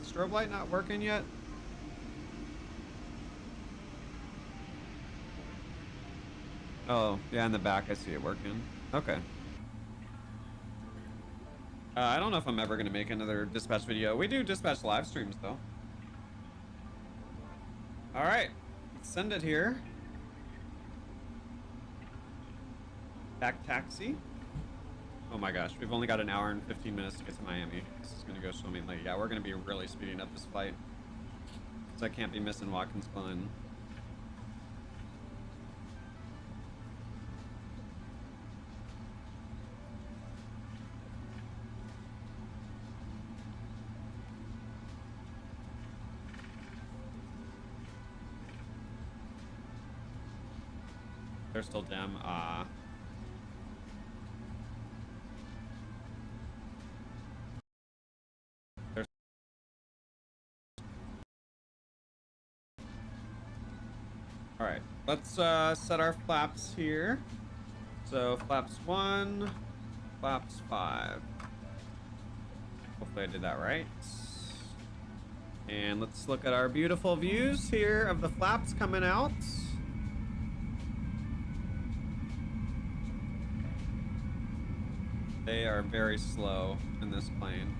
Is the strobe light not working yet? Oh, yeah, in the back I see it working. Okay. I don't know if I'm ever going to make another dispatch video. We do dispatch live streams, though. All right. Send it here. Back taxi. Oh my gosh, we've only got an hour and 15 minutes to get to Miami. This is gonna go swimmingly. Yeah, we're gonna be really speeding up this flight. So I can't be missing Watkins Glen. They're still dim. All right, let's set our flaps here. So flaps 1, flaps 5. Hopefully I did that right. And let's look at our beautiful views here of the flaps coming out. They are very slow in this plane.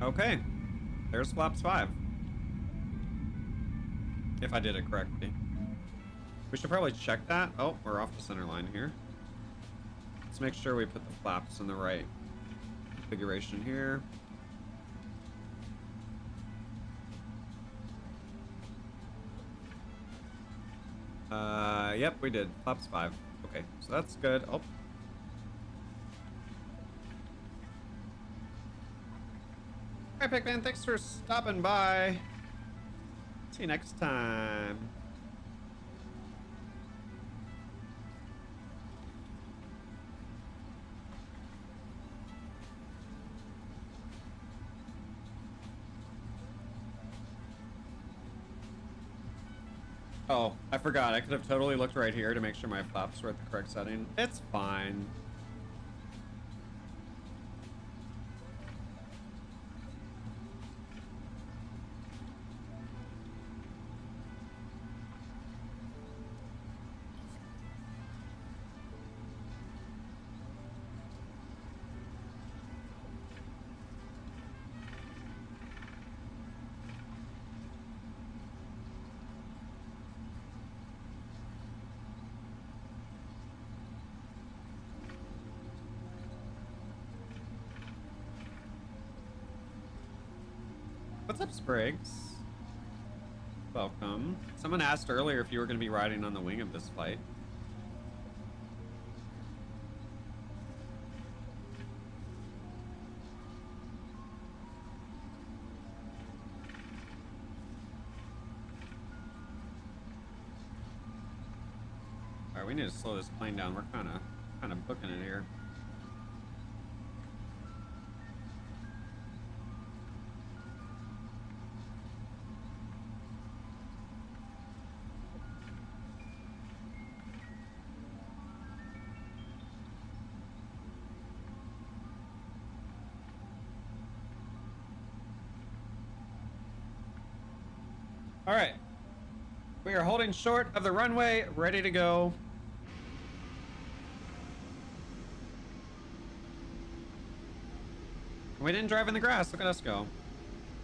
Okay, there's flaps 5. If I did it correctly. We should probably check that. Oh, we're off the center line here. Let's make sure we put the flaps in the right configuration here. Yep, we did. Flaps 5. Okay, so that's good. Oh. Alright, Pickman, thanks for stopping by. See you next time. Oh, I forgot. I could have totally looked right here to make sure my flaps were at the correct setting. It's fine. What's up, Spriggs? Welcome. Someone asked earlier if you were going to be riding on the wing of this flight. All right, we need to slow this plane down. We're kind of booking it here. All right, we are holding short of the runway, ready to go. We didn't drive in the grass. Look at us go.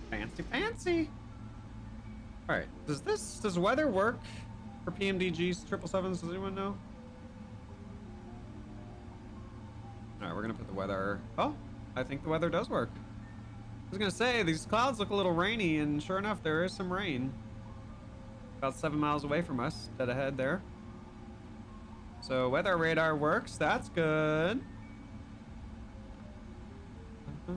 Fancy, fancy. All right, does weather work for PMDGs 777s? Does anyone know? All right, we're gonna put the weather. Oh, I think the weather does work. I was gonna say these clouds look a little rainy, and sure enough, there is some rain. About 7 miles away from us, dead ahead there. So weather radar works. That's good. All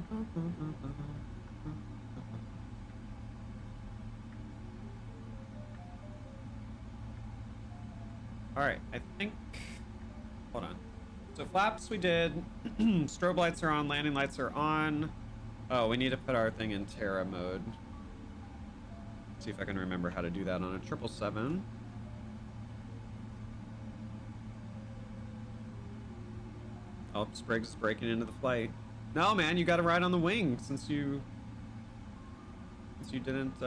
right, I think. Hold on. So flaps we did. Strobe lights are on. Landing lights are on. Oh, we need to put our thing in Terra mode. See if I can remember how to do that on a 777. Oh, Spriggs is breaking into the flight. No, man, you got to ride on the wing since you didn't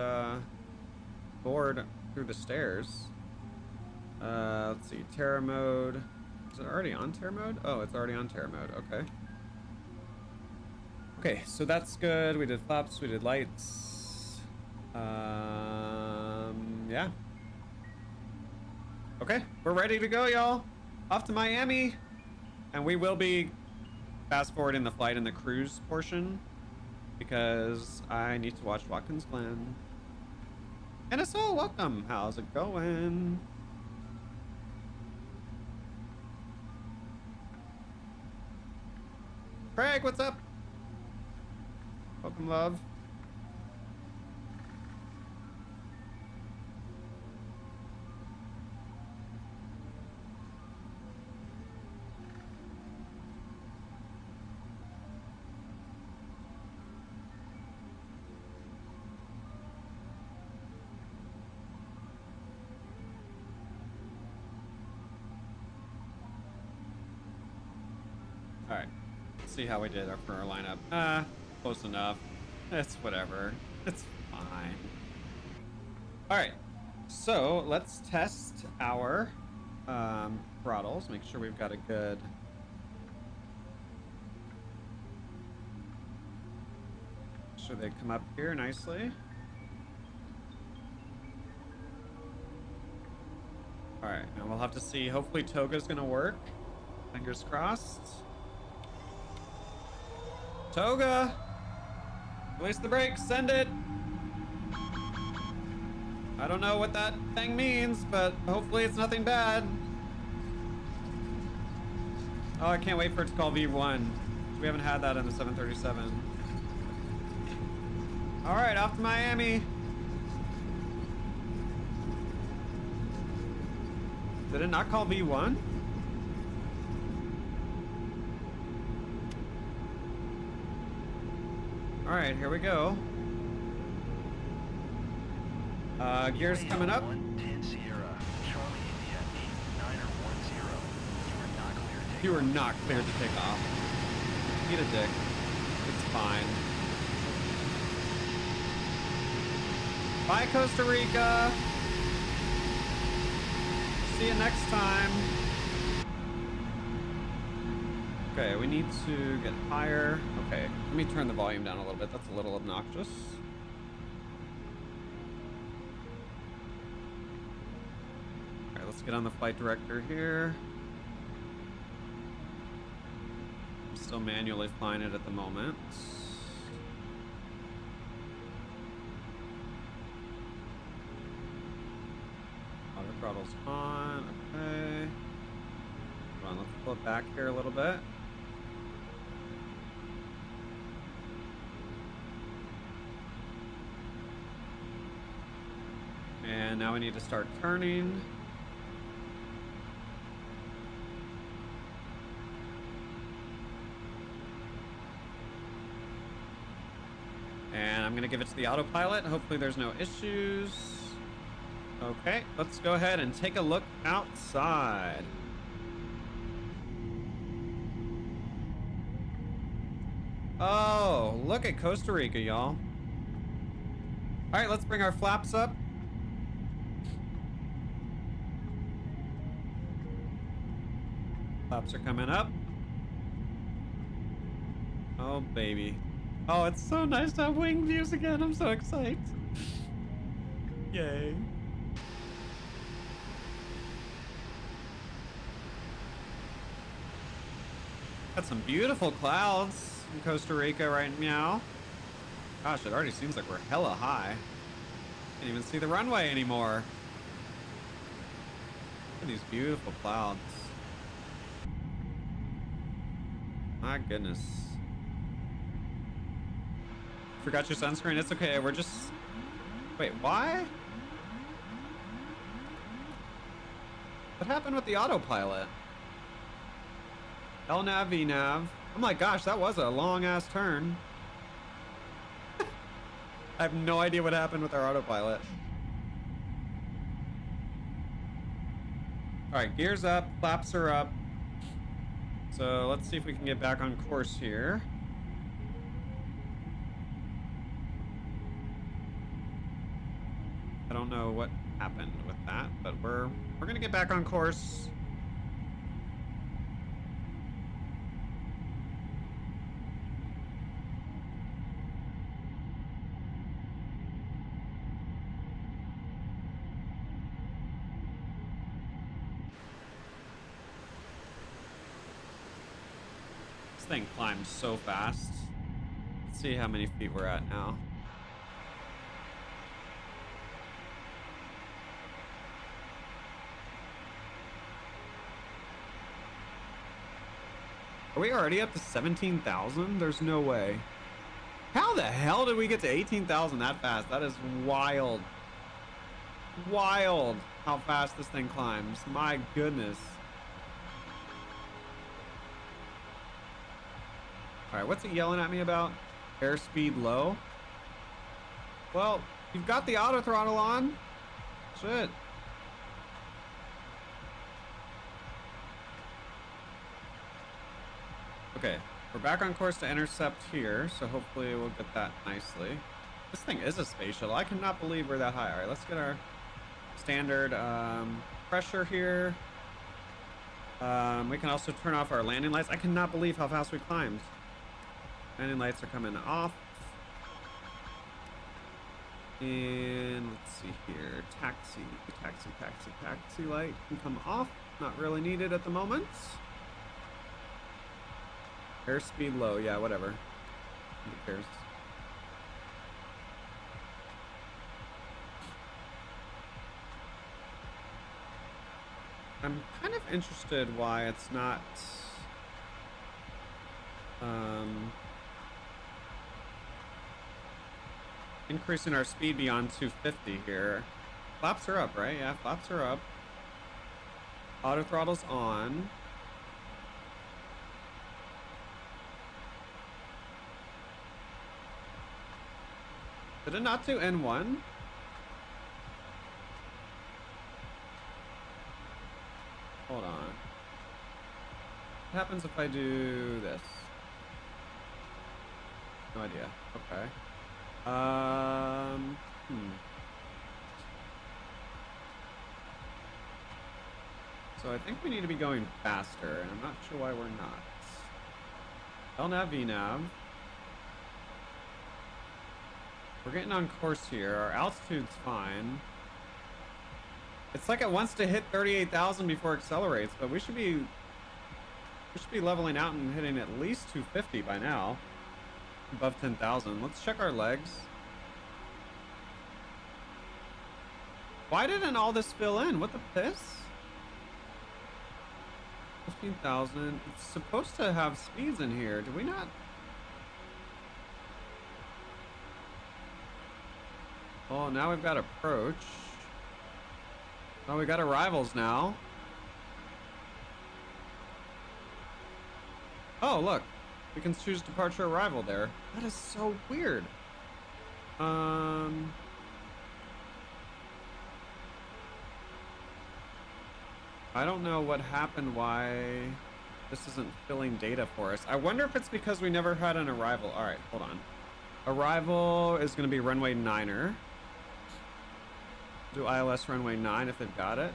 board through the stairs. Let's see, Terra mode. Is it already on Terra mode? Oh, it's already on Terra mode. Okay. Okay, so that's good. We did flaps, we did lights. Yeah. Okay, we're ready to go, y'all. Off to Miami. And we will be fast forwarding the flight and the cruise portion because I need to watch Watkins Glen. NSO, welcome. How's it going? Craig, what's up? Welcome, love. All right, let's see how we did for our lineup. Close enough. It's whatever. It's fine. All right, so let's test our throttles. Make sure we've got a good. Make sure they come up here nicely. All right, now we'll have to see. Hopefully Toga's gonna work. Fingers crossed. Toga! Release the brakes, send it! I don't know what that thing means, but hopefully it's nothing bad. Oh, I can't wait for it to call V1. We haven't had that in the 737. Alright, off to Miami. Did it not call V1? All right, here we go. Gears coming up. 110 Sierra, Charlie India 8910. You are not cleared to take off. Eat a dick. It's fine. Bye, Costa Rica. See you next time. Okay, we need to get higher. Okay, let me turn the volume down a little bit. That's a little obnoxious. All right, let's get on the flight director here. I'm still manually flying it at the moment. Auto throttle's on. Okay. Hold on, let's pull it back here a little bit. And now we need to start turning. And I'm gonna give it to the autopilot. Hopefully there's no issues. Okay, let's go ahead and take a look outside. Oh, look at Costa Rica, y'all. All right, let's bring our flaps up. Flaps are coming up. Oh, baby. Oh, it's so nice to have wing views again. I'm so excited. Yay. Got some beautiful clouds in Costa Rica right now. Gosh, it already seems like we're hella high. Can't even see the runway anymore. Look at these beautiful clouds. My goodness. Forgot your sunscreen? It's okay, we're just... Wait, why? What happened with the autopilot? LNAV, VNAV. Oh my gosh, that was a long-ass turn. I have no idea what happened with our autopilot. Alright, gears up, flaps are up. So let's see if we can get back on course here. I don't know what happened with that, but we're gonna get back on course. thing climbs so fast. Let's see how many feet we're at now. Are we already up to 17,000? There's no way. How the hell did we get to 18,000 that fast? That is wild. Wild how fast this thing climbs. My goodness. All right, what's it yelling at me about? Airspeed low? Well, you've got the auto throttle on. Shit. Okay, we're back on course to intercept here, so hopefully we'll get that nicely. This thing is a space shuttle. I cannot believe we're that high. All right, let's get our standard pressure here. We can also turn off our landing lights. I cannot believe how fast we climbed. Landing lights are coming off. And let's see here. Taxi light can come off. Not really needed at the moment. Airspeed low, yeah, whatever. Who cares? I'm kind of interested why it's not increasing our speed beyond 250 here. Flaps are up, right? Yeah, flaps are up. Auto throttle's on. Did it not do N1? Hold on. What happens if I do this? No idea. Okay. So I think we need to be going faster, and I'm not sure why we're not. LNAV, VNAV. We're getting on course here. Our altitude's fine. It's like it wants to hit 38,000 before it accelerates, but we should be leveling out and hitting at least 250 by now. Above 10,000. Let's check our legs. Why didn't all this fill in? What the piss? 15,000. It's supposed to have speeds in here. Do we not? Oh, now we've got approach. Oh, we got arrivals now. Oh, look. We can choose departure arrival there. That is so weird. I don't know what happened, why this isn't filling data for us. I wonder if it's because we never had an arrival. All right, hold on. Arrival is going to be runway 9er. Do ILS runway 9 if they've got it.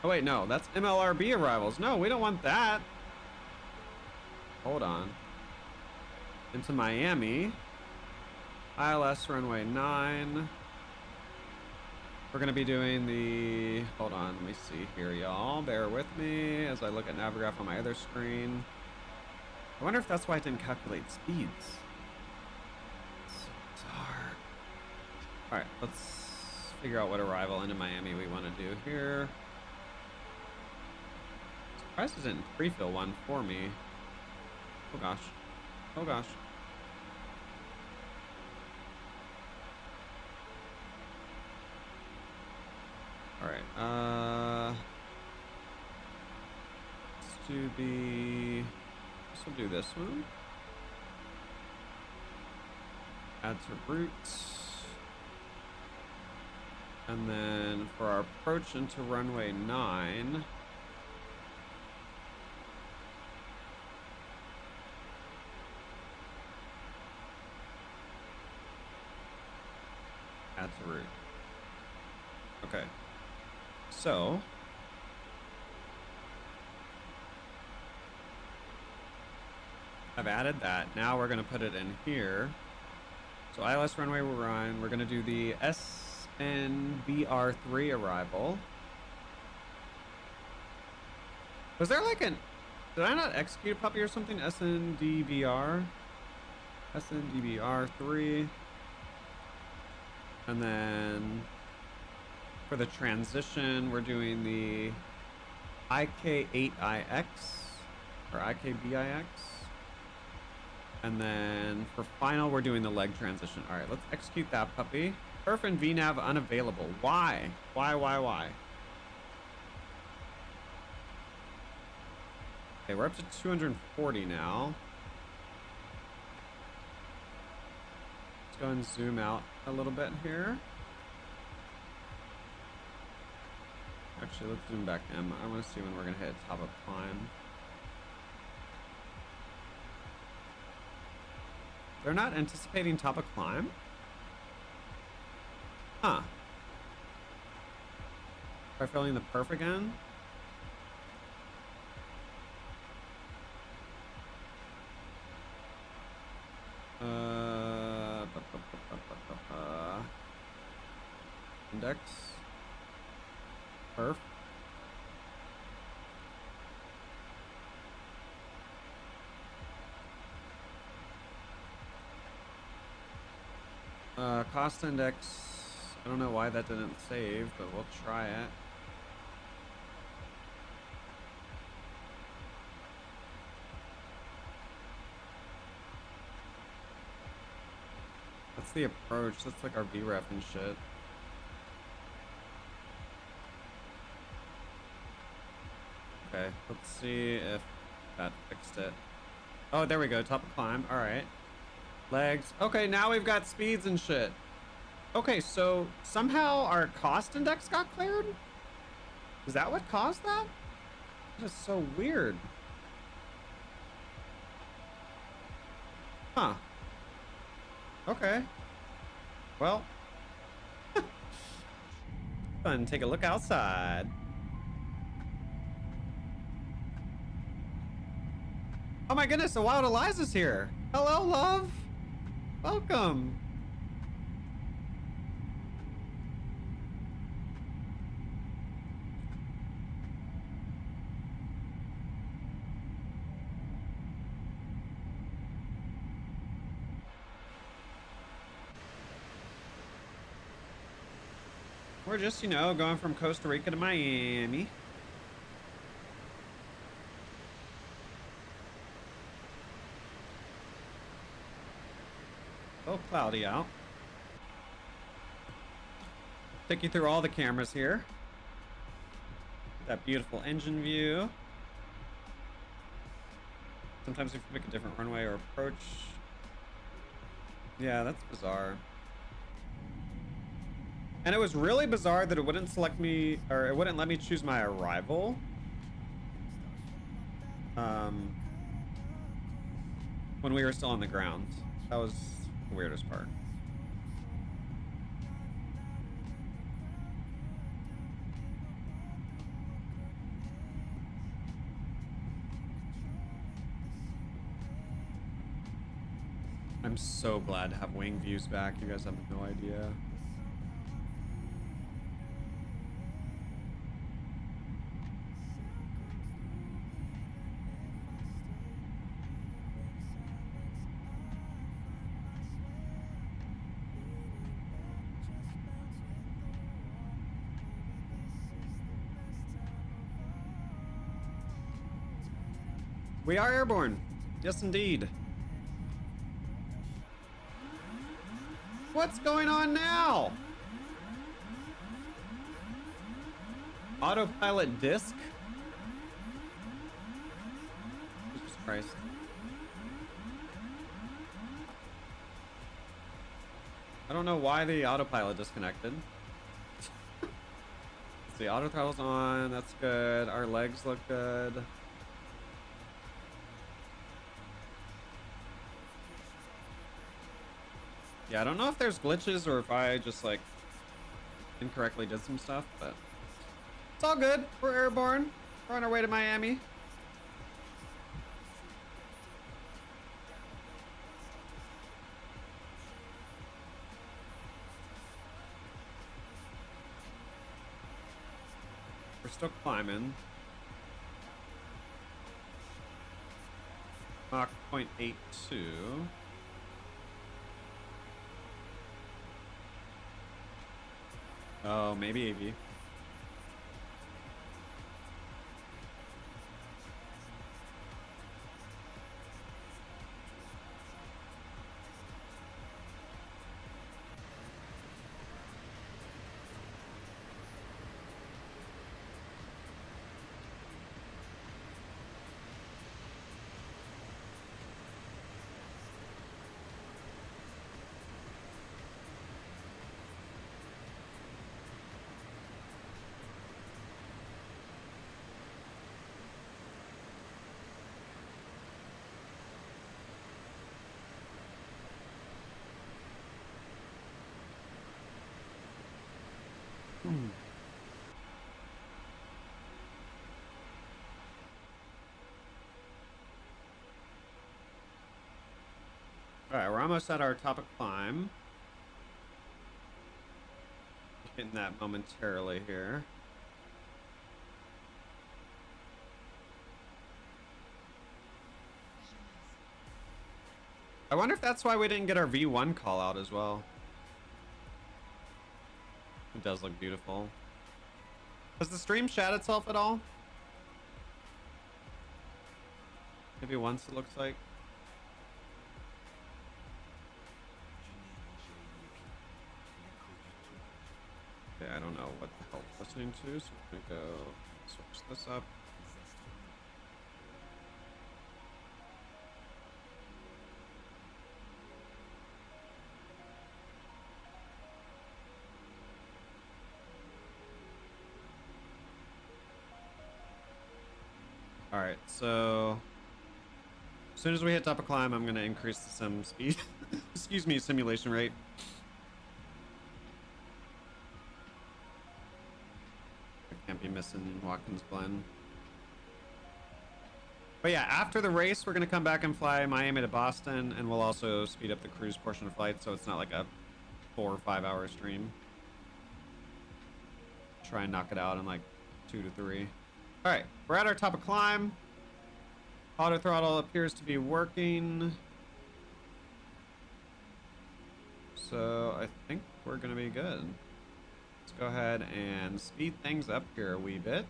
Oh wait, no, that's MLRB arrivals. No, we don't want that. Hold on. Into Miami. ILS runway 9. We're gonna be doing the, hold on, let me see here, y'all. Bear with me as I look at Navigraph on my other screen. I wonder if that's why it didn't calculate speeds. So bizarre. All right, let's figure out what arrival into Miami we want to do here. Surprised it didn't pre-fill one for me. Oh gosh. Oh gosh. All right. Let's do the. This will do this one. Add to routes. And then for our approach into runway 9. Add to route. Okay. So. I've added that. Now we're going to put it in here. So ILS runway will run. We're going to do the SNBR3 arrival. Was there like an Did I not execute a puppy or something? SNDBR. SNDBR3. And then for the transition, we're doing the IK8IX or IKBIX. And then for final, we're doing the leg transition. All right, let's execute that puppy. Perf and VNav unavailable. Why? Why? Okay, we're up to 240 now. Let's go and zoom out a little bit here. Actually, let's zoom back in. I want to see when we're going to hit top of climb. They're not anticipating top of climb? Huh. Try filling the perf again. Index. Perf. Cost index. I don't know why that didn't save, but we'll try it. That's the approach. That's like our VREF and shit. Okay, let's see if that fixed it. Oh, there we go. Top of climb. All right. Legs. Okay, now we've got speeds and shit. Okay, so somehow our cost index got cleared? Is that what caused that? That is so weird. Huh. Okay. Well. Fun. Take a look outside. Oh my goodness, the wild Eliza's here. Hello, love. Welcome. We're just, you know, going from Costa Rica to Miami. Oh, cloudy out. Take you through all the cameras here. That beautiful engine view. Sometimes we pick a different runway or approach. Yeah, that's bizarre. And it was really bizarre that it wouldn't select me, or it wouldn't let me choose my arrival. When we were still on the ground. That was the weirdest part. I'm so glad to have wing views back. You guys have no idea. We are airborne. Yes, indeed. What's going on now? Autopilot disc? Jesus Christ. I don't know why the autopilot disconnected. The auto throttle's on. That's good. Our legs look good. Yeah, I don't know if there's glitches or if I just like incorrectly did some stuff, but it's all good. We're airborne. We're on our way to Miami. We're still climbing. Mach 0.82. Oh, maybe AV. All right, we're almost at our top of climb. Hitting that momentarily here. I wonder if that's why we didn't get our V1 call out as well. It does look beautiful. Does the stream shat itself at all? Maybe once, it looks like. Okay, I don't know what the hell I'm listening to, so I'm gonna go switch this up. All right, so as soon as we hit top of climb, I'm gonna increase the sim speed. Excuse me, simulation rate. I can't be missing Watkins Glen. But yeah, after the race, we're gonna come back and fly Miami to Boston, and we'll also speed up the cruise portion of flight, so it's not like a 4 or 5 hour stream. Try and knock it out in like 2 to 3. All right, we're at our top of climb. Auto throttle appears to be working. So I think we're gonna be good. Let's go ahead and speed things up here a wee bit.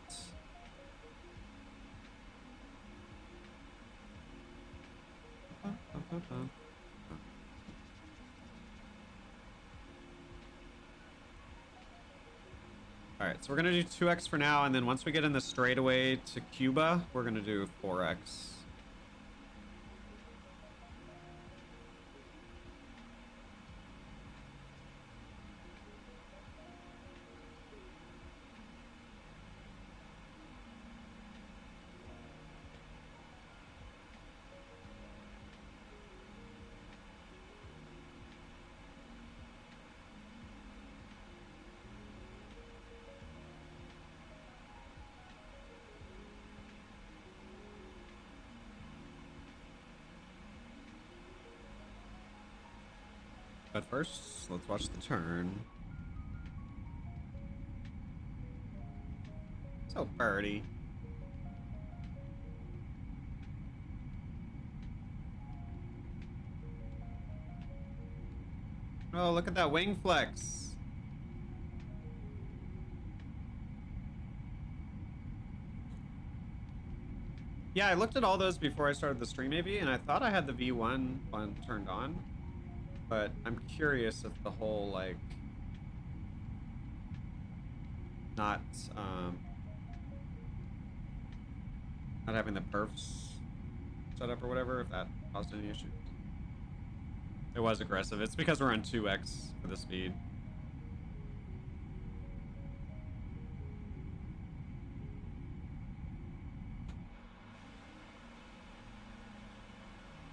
All right, so we're gonna do 2x for now, and then once we get in the straightaway to Cuba, we're gonna do 4x. But first, let's watch the turn. So birdie. Oh, look at that wing flex. Yeah, I looked at all those before I started the stream maybe, and I thought I had the V1 one turned on. But I'm curious if the whole, like, not having the perfs set up or whatever, if that caused any issues. It was aggressive. It's because we're on 2x for the speed.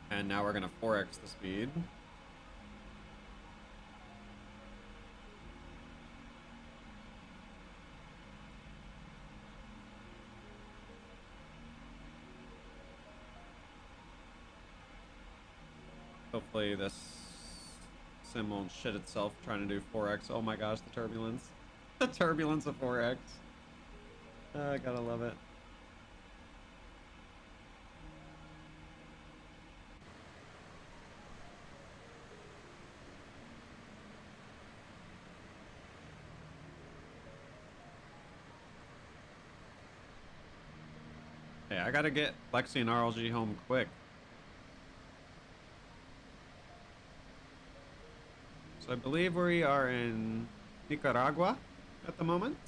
And now we're gonna 4x the speed. Hopefully this sim won't shit itself trying to do 4x. Oh my gosh, the turbulence. The turbulence of 4x. I gotta love it. Hey, I gotta get Lexi and RLG home quick. So I believe we are in Nicaragua at the moment.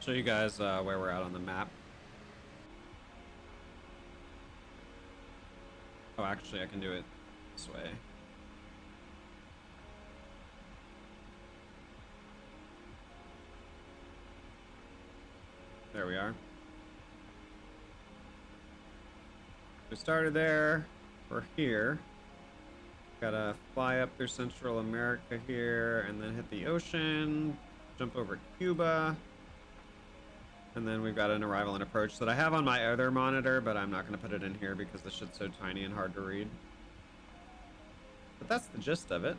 Show you guys where we're at on the map. Oh, actually, I can do it this way. There we are. We started there. We're here. Gotta fly up through Central America here and then hit the ocean, jump over Cuba. And then we've got an arrival and approach that I have on my other monitor, but I'm not going to put it in here because this shit's so tiny and hard to read. But that's the gist of it.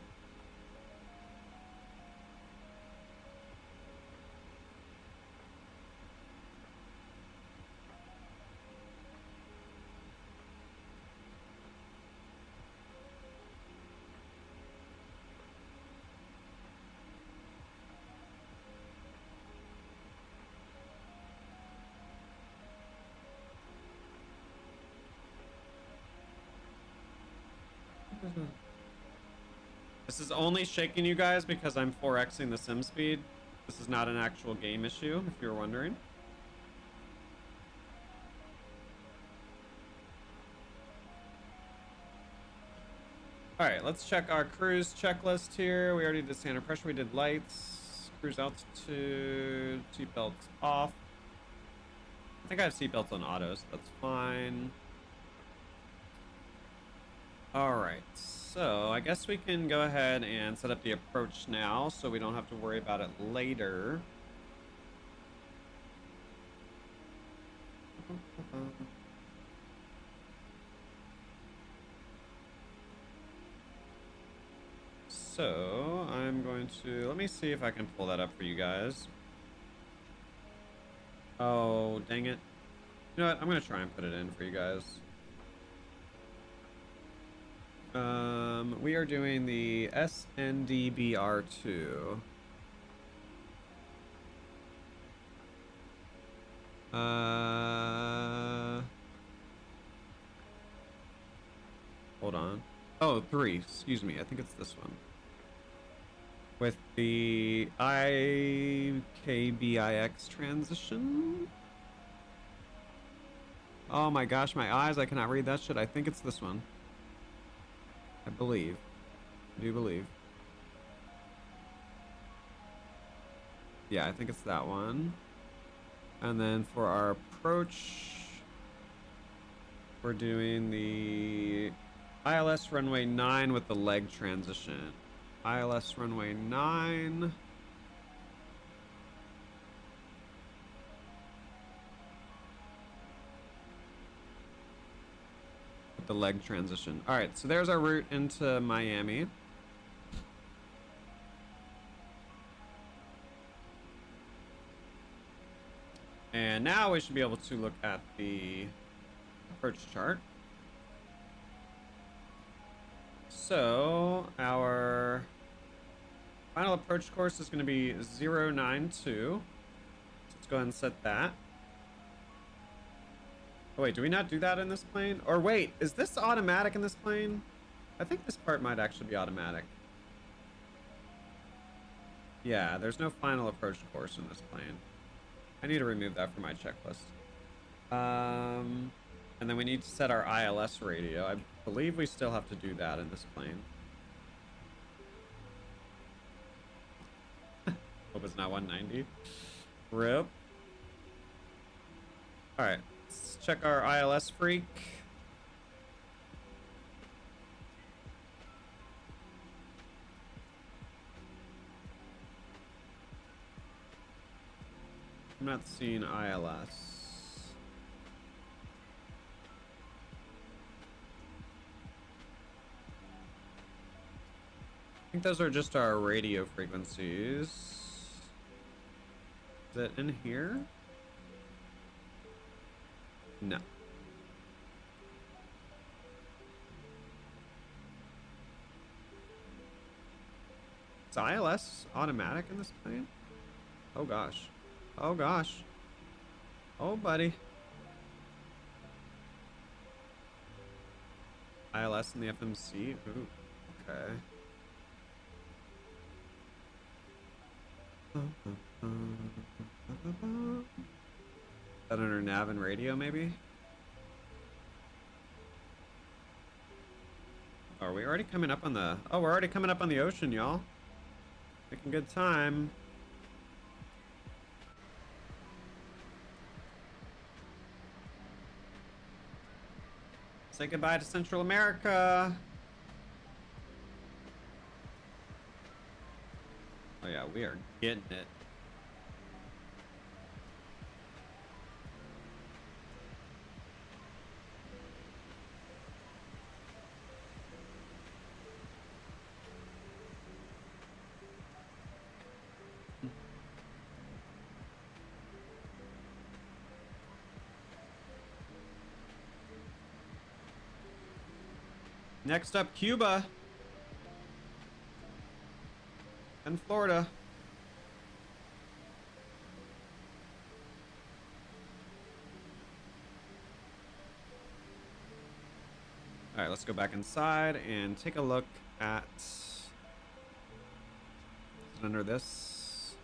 This is only shaking you guys because I'm 4xing the sim speed. This is not an actual game issue, if you were wondering. Alright, let's check our cruise checklist here. We already did standard pressure, we did lights, cruise altitude, seatbelts off. I think I have seatbelts on auto, so that's fine. Alright, so I guess we can go ahead and set up the approach now so we don't have to worry about it later. So I'm going to, let me see if I can pull that up for you guys. Oh, dang it. You know what? I'm going to try and put it in for you guys. We are doing the SNDBR2. Hold on. Oh, 3. Excuse me. I think it's this one. With the IKBIX transition. Oh my gosh, my eyes. I cannot read that shit. I think it's this one. I believe. I do believe. Yeah, I think it's that one. And then for our approach, we're doing the ILS runway 9 with the leg transition. ILS runway 9. The leg transition. All right, so there's our route into Miami. And now we should be able to look at the approach chart. So our final approach course is going to be 092. So let's go ahead and set that. Oh wait, do we not do that in this plane? Or wait, is this automatic in this plane? I think this part might actually be automatic. Yeah, there's no final approach course in this plane. I need to remove that from my checklist. And then we need to set our ILS radio. I believe we still have to do that in this plane. Hope it's not 190. RIP. All right. Let's check our ILS freak. I'm not seeing ILS. I think those are just our radio frequencies. Is it in here? No. Is ILS automatic in this plane? Oh gosh. Oh gosh. Oh buddy. ILS in the FMC? Ooh, okay. Is that under nav and radio maybe? Oh, are we already coming up on the... Oh, we're already coming up on the ocean, y'all. Making good time. Say goodbye to Central America. Oh yeah, we are getting it. Next up, Cuba and Florida. All right, let's go back inside and take a look at under this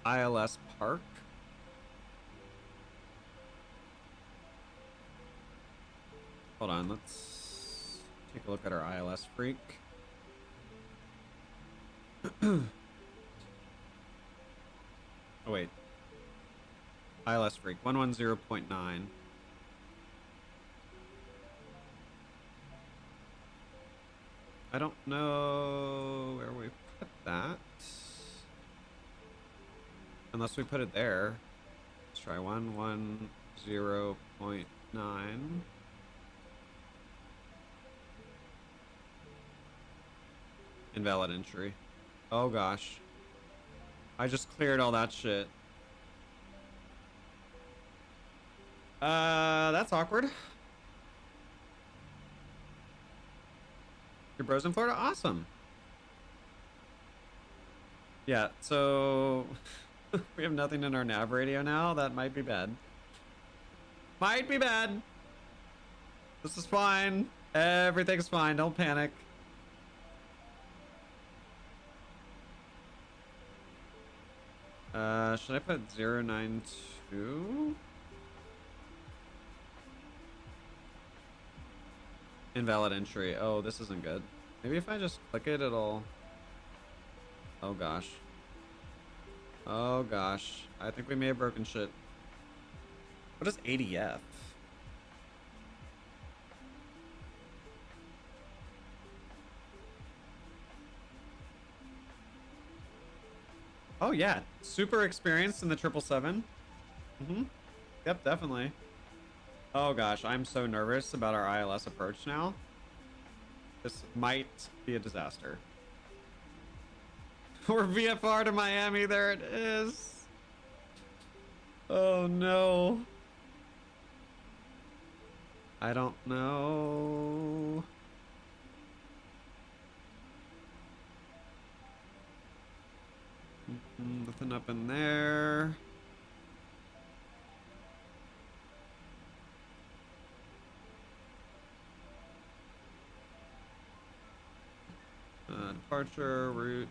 ILS Park. Hold on, let's take a look at our ILS freak. Oh wait. ILS freak 110.9. I don't know where we put that. Unless we put it there. Let's try 110.9. Invalid entry. Oh gosh. I just cleared all that shit. That's awkward. Your bros in Florida? Awesome. Yeah, so we have nothing in our nav radio now. That might be bad. Might be bad. This is fine. Everything's fine. Don't panic. Should I put 092? Invalid entry. Oh, this isn't good. Maybe if I just click it, it'll... Oh gosh. Oh gosh. I think we may have broken shit. What is ADF? Oh yeah, super experienced in the 777. Yep, definitely. Oh gosh, I'm so nervous about our ILS approach now. This might be a disaster. We're VFR to Miami, there it is. Oh no. I don't know. Nothing up in there. Departure route.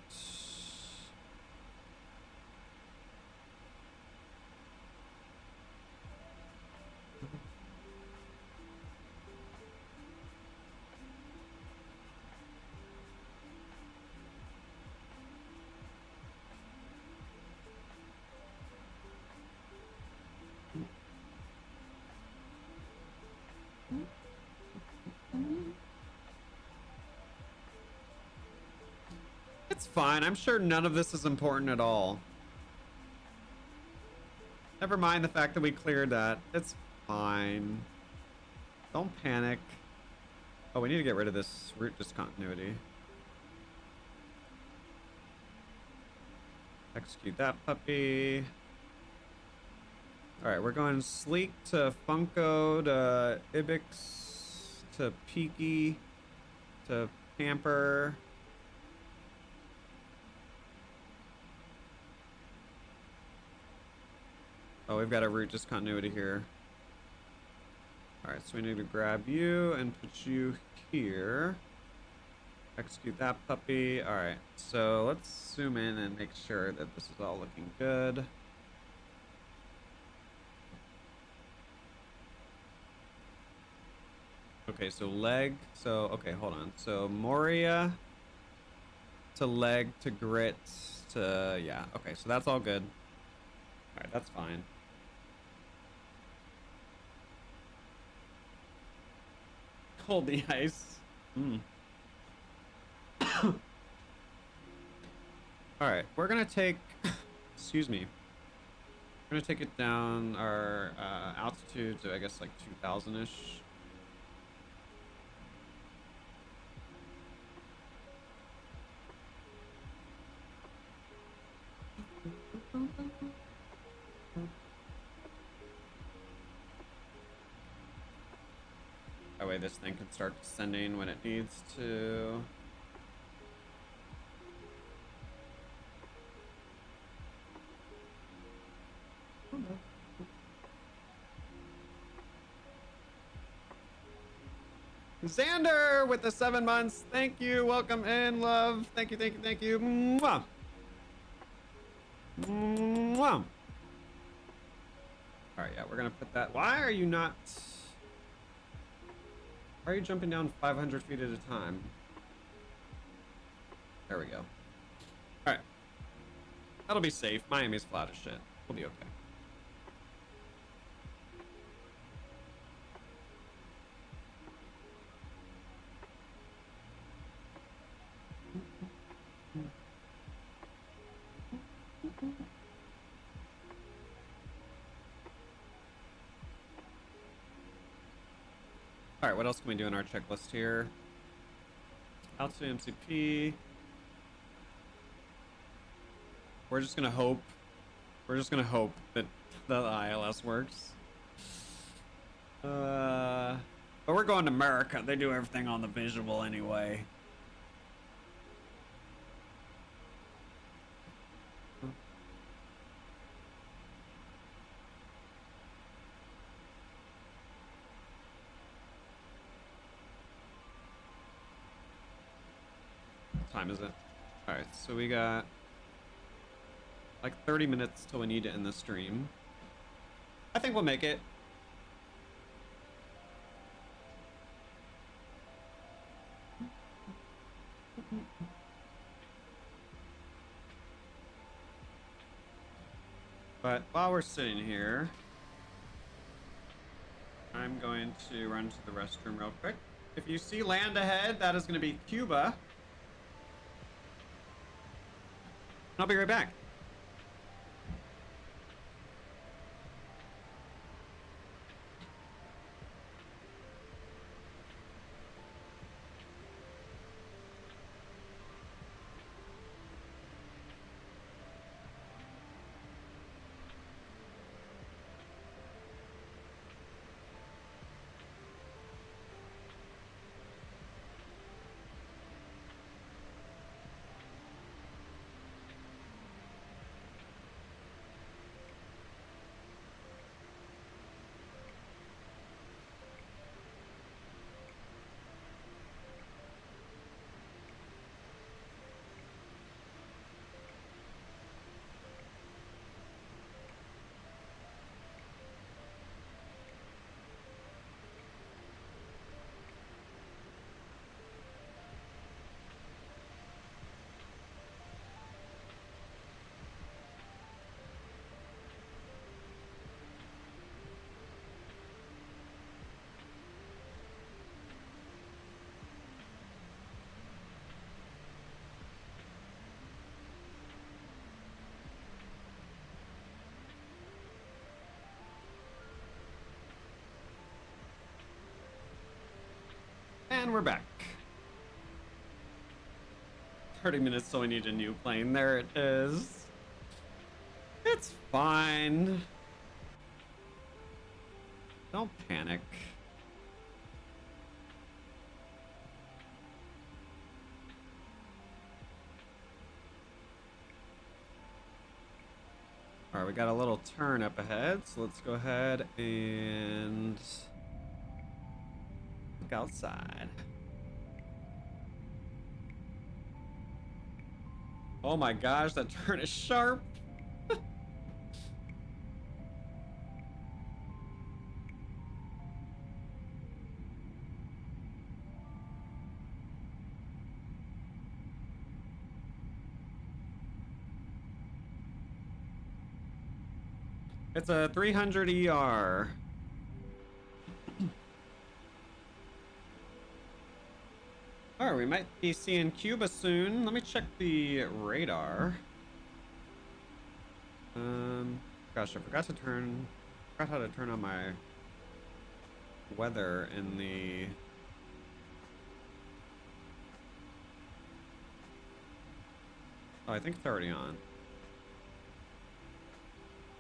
It's fine. I'm sure none of this is important at all. Never mind the fact that we cleared that. It's fine. Don't panic. Oh, we need to get rid of this route discontinuity. Execute that puppy. All right, we're going Sleek to Funko to Ibix to Peaky to Pamper. Oh, we've got a route discontinuity here. All right, so we need to grab you and put you here. Execute that puppy. All right, so let's zoom in and make sure that this is all looking good. Okay, so leg. So, okay, hold on. So Moria to leg to grit to, yeah. Okay, so that's all good. All right, that's fine. Hold the ice. All right, we're gonna take, excuse me. We're gonna take it down our altitude to, I guess, like 2,000-ish. That way this thing can start descending when it needs to. Xander with the 7 months. Thank you. Welcome in, love. Thank you, thank you, thank you. Mwah. Mwah. All right, yeah, we're gonna put that. Why are you not? Why are you jumping down 500 feet at a time? There we go. All right, that'll be safe. Miami's flat as shit. We'll be okay. All right, what else can we do in our checklist here? Altitude MCP. We're just gonna hope. We're just gonna hope that the ILS works. But we're going to America. They do everything on the visual anyway. What time is it? All right, so we got like 30 minutes till we need to end the stream. I think we'll make it. But while we're sitting here, I'm going to run to the restroom real quick. If you see land ahead, that is going to be Cuba. I'll be right back. And we're back. 30 minutes till we need a new plane. There it is. It's fine. Don't panic. All right, we got a little turn up ahead, so let's go ahead and look outside. Oh my gosh, that turn is sharp. It's a 300 ER. All right, we might be seeing Cuba soon. Let me check the radar. Gosh, I forgot how to turn on my weather in the. Oh, I think it's already on.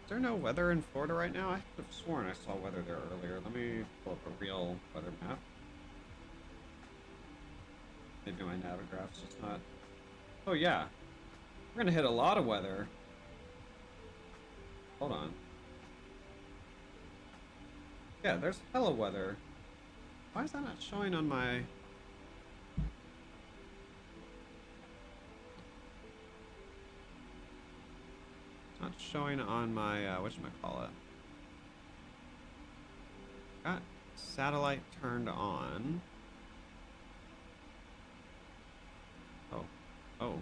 Is there no weather in Florida right now? I could have sworn I saw weather there earlier. Let me pull up a real weather map. Maybe my navigraph's just not. Oh yeah, we're gonna hit a lot of weather. Hold on. Yeah, there's hella weather. Why is that not showing on my? It's not showing on my whatchamacallit. Got satellite turned on. Oh.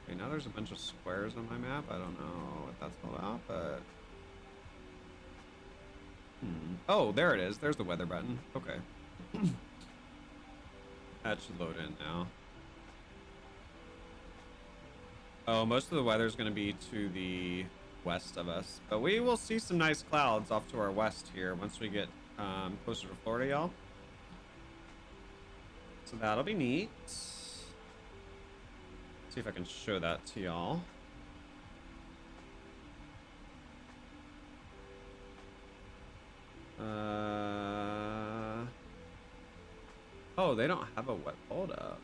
Okay, now there's a bunch of squares on my map. I don't know what that's all about, but... Oh, there it is. There's the weather button. Okay. That should load in now. Oh, most of the weather is going to be to the west of us. But we will see some nice clouds off to our west here once we get closer to Florida, y'all. So that'll be neat. See if I can show that to y'all. Oh, they don't have a wet. Hold up.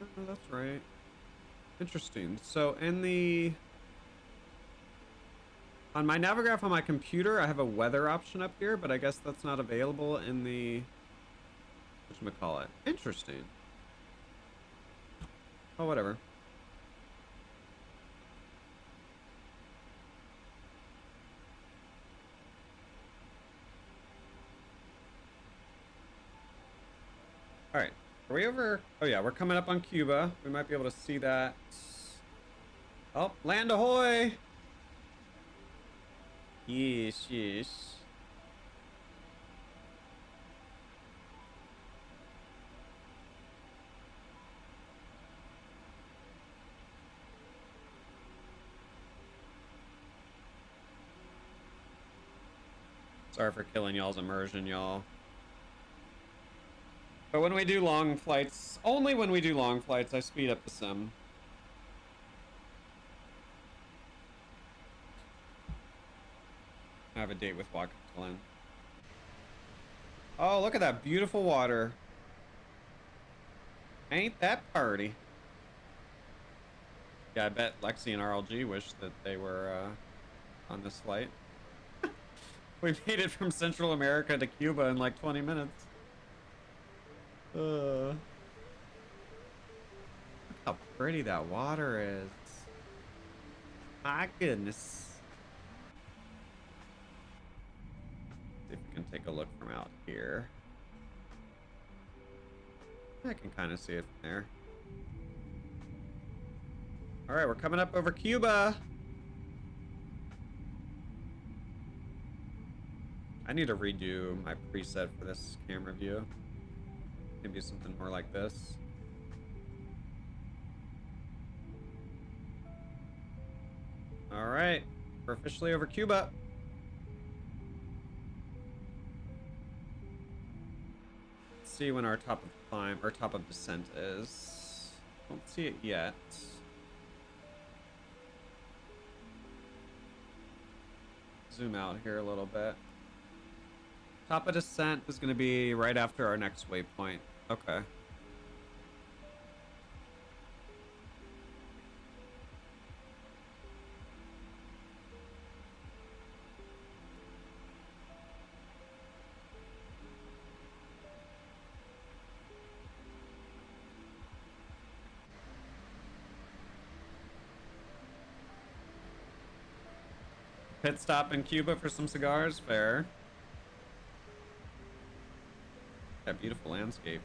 Oh, that's right. Interesting. So in the on my Navigraph on my computer, I have a weather option up here, but I guess that's not available in the whatchamacallit. Interesting. Oh, whatever. All right. Are we over? Oh yeah, we're coming up on Cuba. We might be able to see that. Oh, land ahoy! Yes, yes. Sorry for killing y'all's immersion, y'all. But when we do long flights, only when we do long flights, I speed up the sim. I have a date with Watkins. Oh, look at that beautiful water. Ain't that party? Yeah, I bet Lexi and RLG wish that they were on this flight. We made it from Central America to Cuba in like 20 minutes. Look how pretty that water is. My goodness. See if we can take a look from out here. I can kind of see it from there. All right, we're coming up over Cuba. I need to redo my preset for this camera view. Maybe something more like this. All right, we're officially over Cuba. Let's see when our top of climb or top of descent is. Don't see it yet. Zoom out here a little bit. Top of descent is going to be right after our next waypoint. Okay. Pit stop in Cuba for some cigars, fair. That beautiful landscape.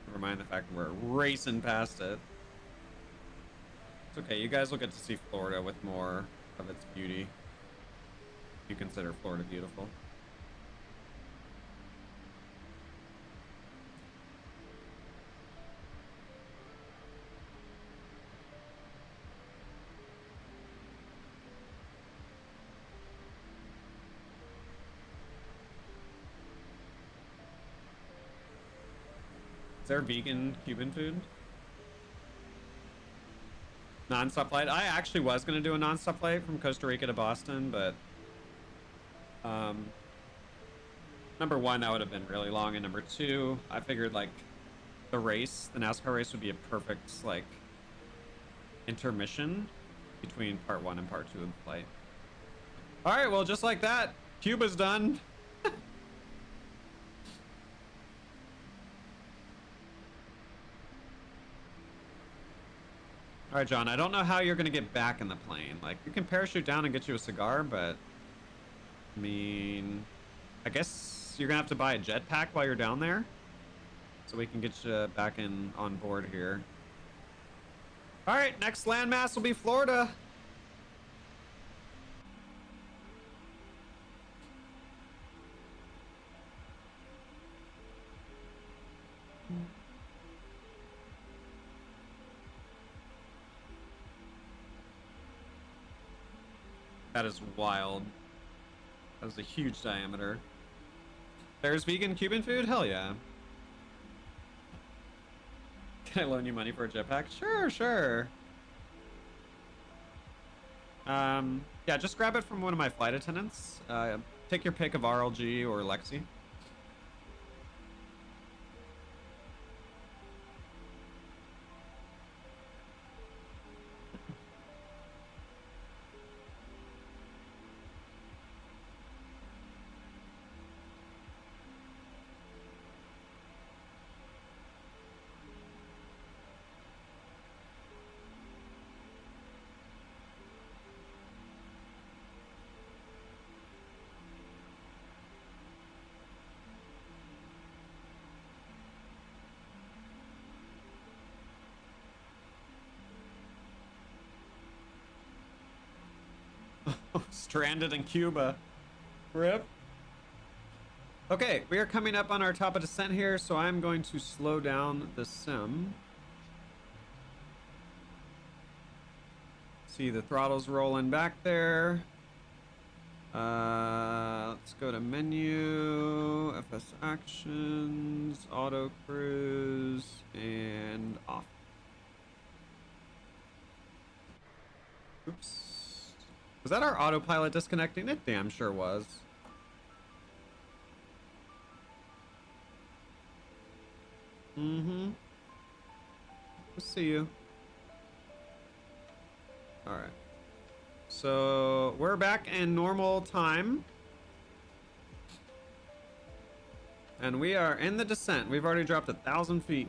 Never mind the fact that we're racing past it. It's okay, you guys will get to see Florida with more of its beauty. If you consider Florida beautiful. Is there vegan Cuban food? Non-stop flight? I actually was going to do a non-stop flight from Costa Rica to Boston, but number one, that would have been really long, and number two, I figured like the NASCAR race would be a perfect like intermission between part one and part two of the flight. All right, well, just like that, Cuba's done. All right, John, I don't know how you're going to get back in the plane. Like, you can parachute down and get you a cigar, but I mean, I guess you're going to have to buy a jetpack while you're down there so we can get you back in on board here. All right, next landmass will be Florida. That is wild. That was a huge diameter. There's vegan Cuban food? Hell yeah. Can I loan you money for a jetpack? Sure, sure. Yeah, just grab it from one of my flight attendants. Take your pick of RLG or Lexi. Stranded in Cuba. Rip. Okay, we are coming up on our top of descent here, so I'm going to slow down the sim. See the throttle's rolling back there. Let's go to menu, FS actions, auto cruise, and off. Oops. Was that our autopilot disconnecting? It damn sure was. Mm-hmm. We'll see you. All right. So we're back in normal time. And we are in the descent. We've already dropped 1,000 feet.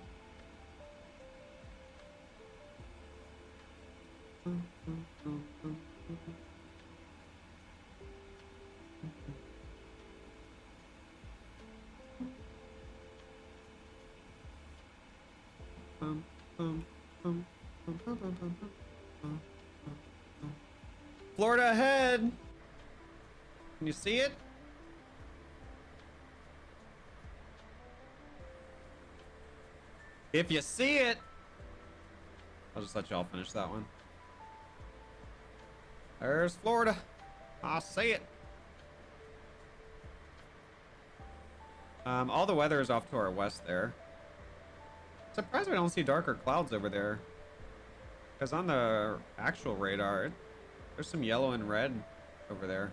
Florida ahead. Can you see it? If you see it, I'll just let y'all finish that one. There's Florida. I see it. All the weather is off to our west there. Surprised we don't see darker clouds over there. Because on the actual radar, there's some yellow and red over there.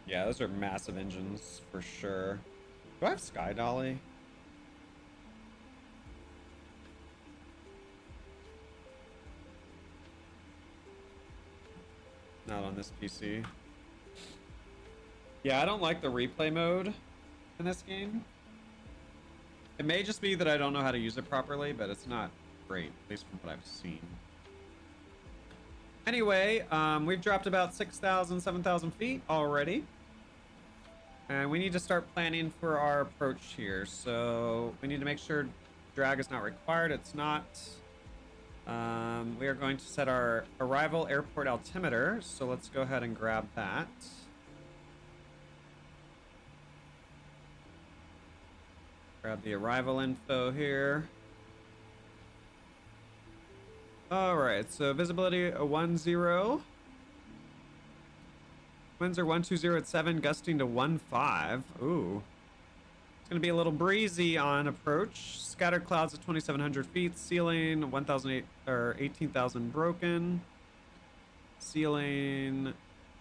Yeah, those are massive engines for sure. Do I have Sky Dolly? Not on this PC. Yeah, I don't like the replay mode in this game. It may just be that I don't know how to use it properly, but it's not great, at least from what I've seen. Anyway, we've dropped about 6,000, 7,000 feet already. And we need to start planning for our approach here. So we need to make sure drag is not required. It's not. We are going to set our arrival airport altimeter. So let's go ahead and grab that. Grab the arrival info here. All right, so visibility 10. Winds are 120 at 7, gusting to 15. Ooh. It's going to be a little breezy on approach. Scattered clouds at 2,700 feet. Ceiling 18,000 broken. Ceiling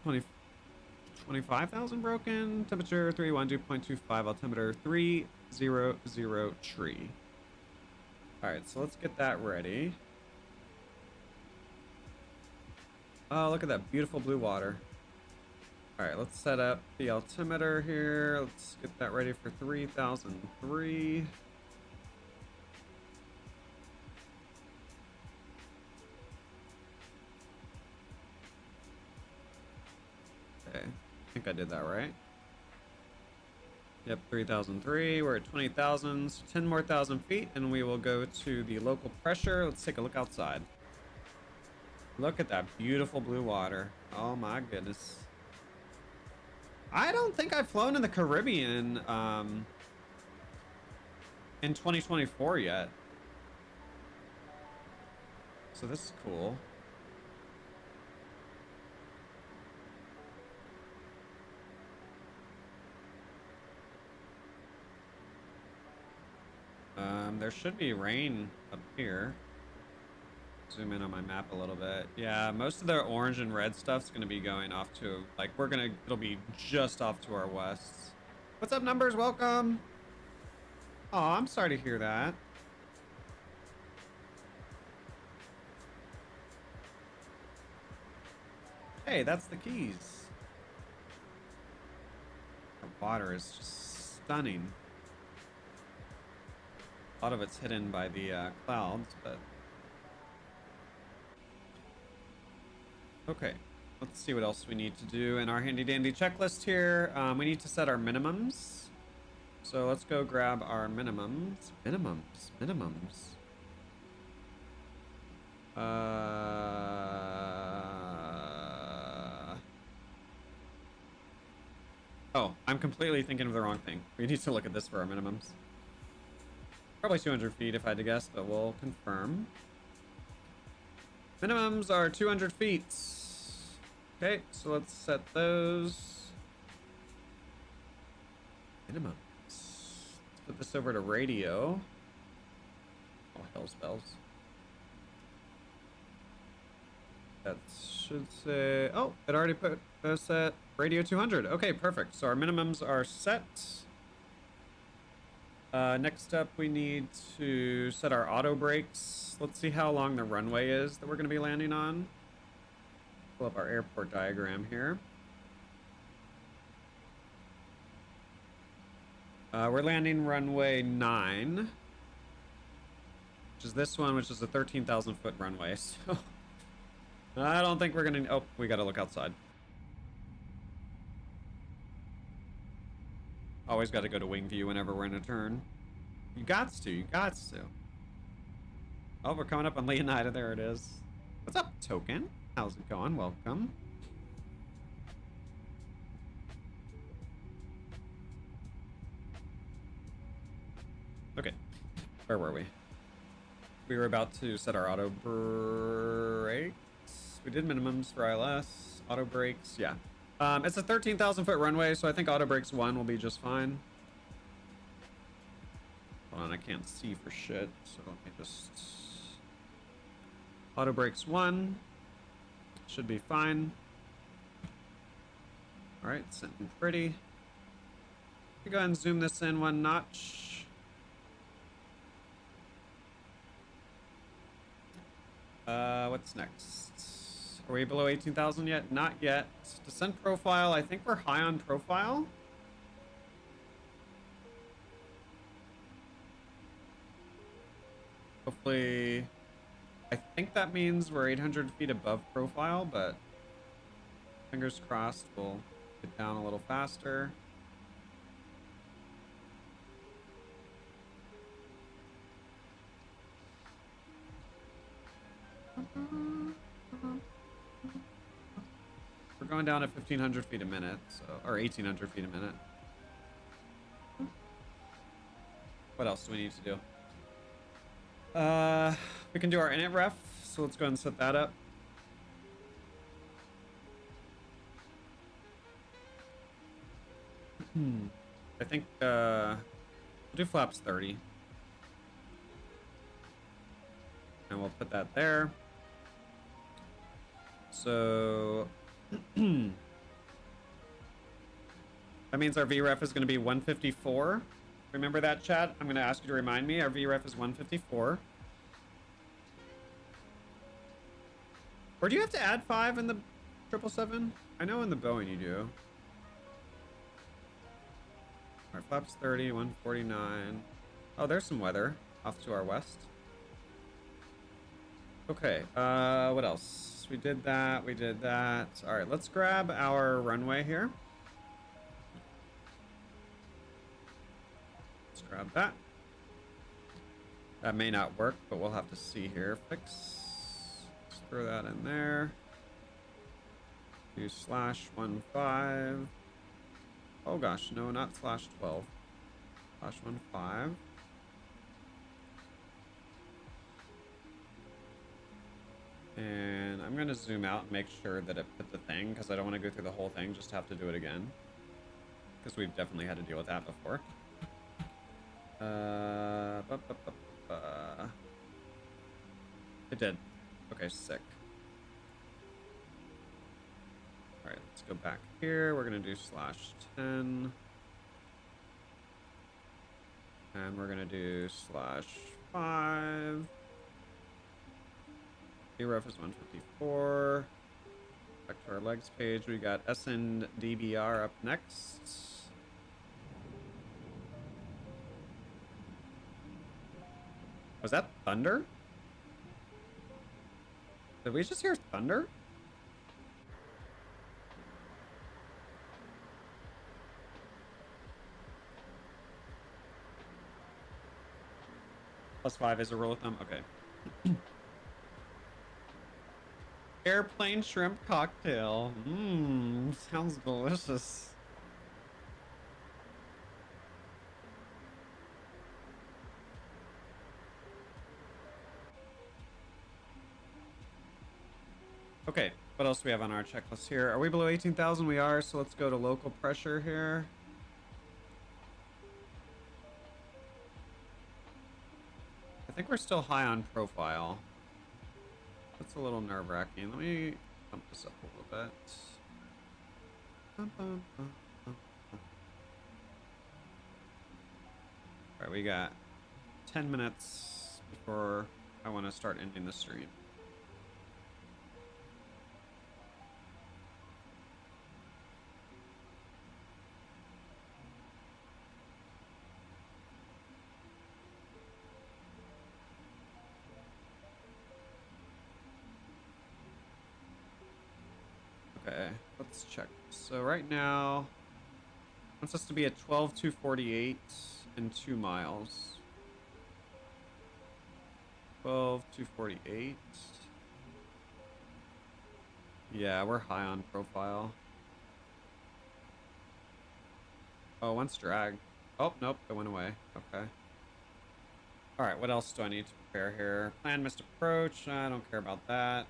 25,000 broken. Temperature 312.25. Altimeter 300 tree. All right, so let's get that ready. Oh, look at that beautiful blue water. All right, let's set up the altimeter here. Let's get that ready for 3003. Okay, I think I did that right. Yep, 3003. We're at 20,000, so 10 more thousand feet, and we will go to the local pressure. Let's take a look outside. Look at that beautiful blue water. Oh my goodness. I don't think I've flown in the Caribbean in 2024 yet. So this is cool. There should be rain up here. Zoom in on my map a little bit. Yeah, most of the orange and red stuff's gonna be going off to, like, it'll be just off to our west. What's up, numbers? Welcome. Oh, I'm sorry to hear that. Hey, that's the keys. The water is just stunning. A lot of it's hidden by the clouds, but okay, let's see what else we need to do in our handy dandy checklist here. We need to set our minimums. So let's go grab our minimums. Minimums. Oh, I'm completely thinking of the wrong thing. We need to look at this for our minimums. Probably 200 feet if I had to guess, but we'll confirm. Minimums are 200 feet. Okay, so let's set those. Minimums. Let's put this over to radio. Oh, hell's bells. That should say, oh, it already put set radio 200. Okay, perfect. So our minimums are set. Next up, we need to set our auto brakes. Let's see how long the runway is that we're going to be landing on. Pull up our airport diagram here. We're landing runway 9, which is this one, which is a 13,000 foot runway. So I don't think we're going to, oh, we got to look outside. Always got to go to wing view whenever we're in a turn. You got to. Oh, we're coming up on Leonida. There it is. What's up, Token? How's it going? Welcome. Okay, where were we? We were about to set our auto brakes. We did minimums for ILS. Auto brakes, yeah. It's a 13,000 foot runway, so I think auto brakes 1 will be just fine. Hold on, I can't see for shit, so let me just... Auto brakes 1 should be fine. All right, sitting pretty. Go ahead and zoom this in 1 notch. What's next? Are we below 18,000 yet? Not yet. Descent profile, I think we're high on profile. Hopefully, I think that means we're 800 feet above profile, but fingers crossed we'll get down a little faster. We're going down at 1,500 feet a minute, so, or 1,800 feet a minute. What else do we need to do? We can do our init ref, so let's go ahead and set that up. I think we'll do flaps 30. And we'll put that there. So that means our VREF is going to be 154. Remember that, chat? I'm going to ask you to remind me. Our VREF is 154. Or do you have to add 5 in the 777? I know in the Boeing you do. All right, flaps 30, 149. Oh, there's some weather off to our west. Okay, what else? We did that, we did that. All right, let's grab our runway here. Let's grab that. That may not work, but we'll have to see here. Fix. Let's throw that in there. Do /15. Oh gosh, no, not /12. /15. And I'm gonna zoom out and make sure that it put the thing, because I don't want to go through the whole thing, just have to do it again. Because we've definitely had to deal with that before. It did. Okay, sick. Alright, let's go back here. We're gonna do /10. And we're gonna do /5. Ref is 154. Back to our legs page. We got SNDBR up next. Was that thunder? Did we just hear thunder? +5 is a rule of thumb. Okay. Airplane shrimp cocktail. Mmm, sounds delicious. Okay, what else do we have on our checklist here? Are we below 18,000? We are, so let's go to local pressure here. I think we're still high on profile. That's a little nerve-wracking. Let me bump this up a little bit. Alright, we got 10 minutes before I want to start ending the stream. Okay, let's check. So right now, it wants us to be at 12,248 in 2 miles. 248. Yeah, we're high on profile. Oh, once drag. Oh, nope, it went away. Okay. All right, what else do I need to prepare here? Plan missed approach. I don't care about that.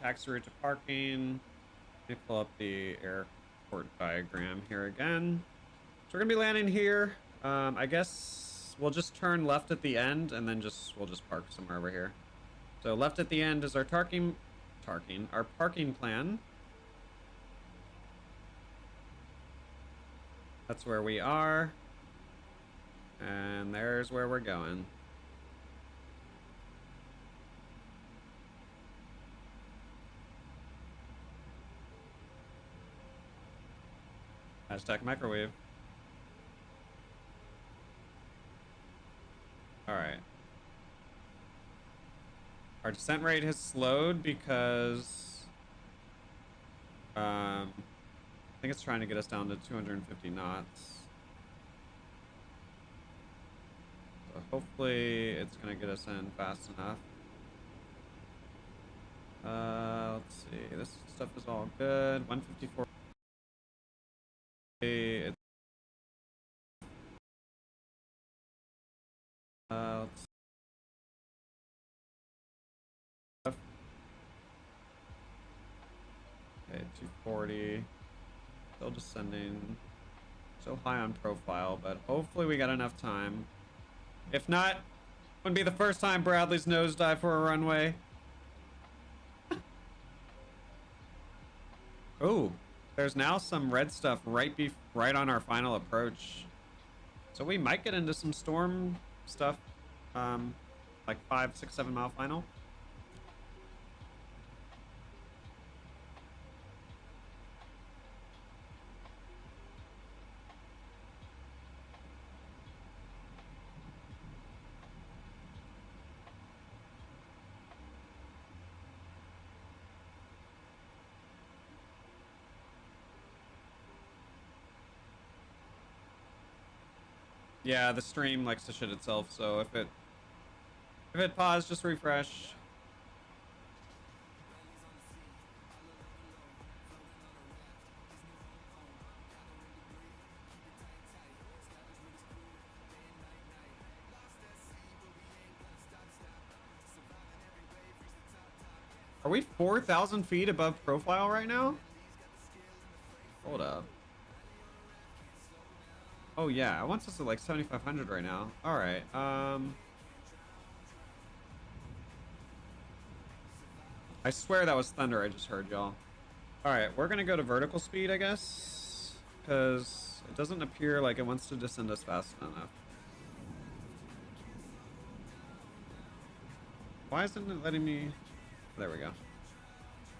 Taxi route to parking. Let me pull up the airport diagram here again. So we're gonna be landing here. I guess we'll just turn left at the end and then we'll just park somewhere over here. So left at the end is our parking plan. That's where we are. And there's where we're going. Hashtag microwave. All right. Our descent rate has slowed because I think it's trying to get us down to 250 knots. So hopefully it's gonna get us in fast enough. Let's see. This stuff is all good. 154. Let's okay, 240. Still descending. So high on profile, but hopefully we got enough time. If not, wouldn't be the first time Bradley's nosedive for a runway. Oh, there's now some red stuff right on our final approach. So we might get into some storm stuff. Like 5, 6, 7 mile final. Yeah, the stream likes to shit itself, so if it paused, just refresh. Are we 4,000 feet above profile right now? Hold up. Oh yeah, I want us at like 7,500 right now. All right. I swear that was thunder I just heard, y'all. All right, we're gonna go to vertical speed, I guess, because it doesn't appear like it wants to descend us fast enough. Why isn't it letting me? There we go.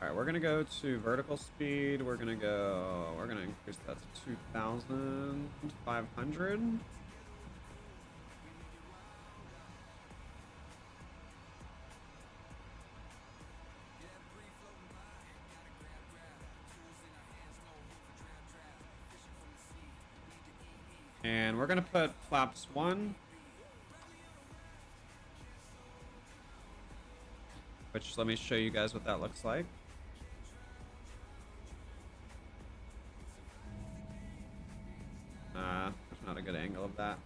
All right, we're gonna go to vertical speed. We're gonna increase that to 2,500. And we're gonna put flaps 1. Which, let me show you guys what that looks like. There's not a good angle of that.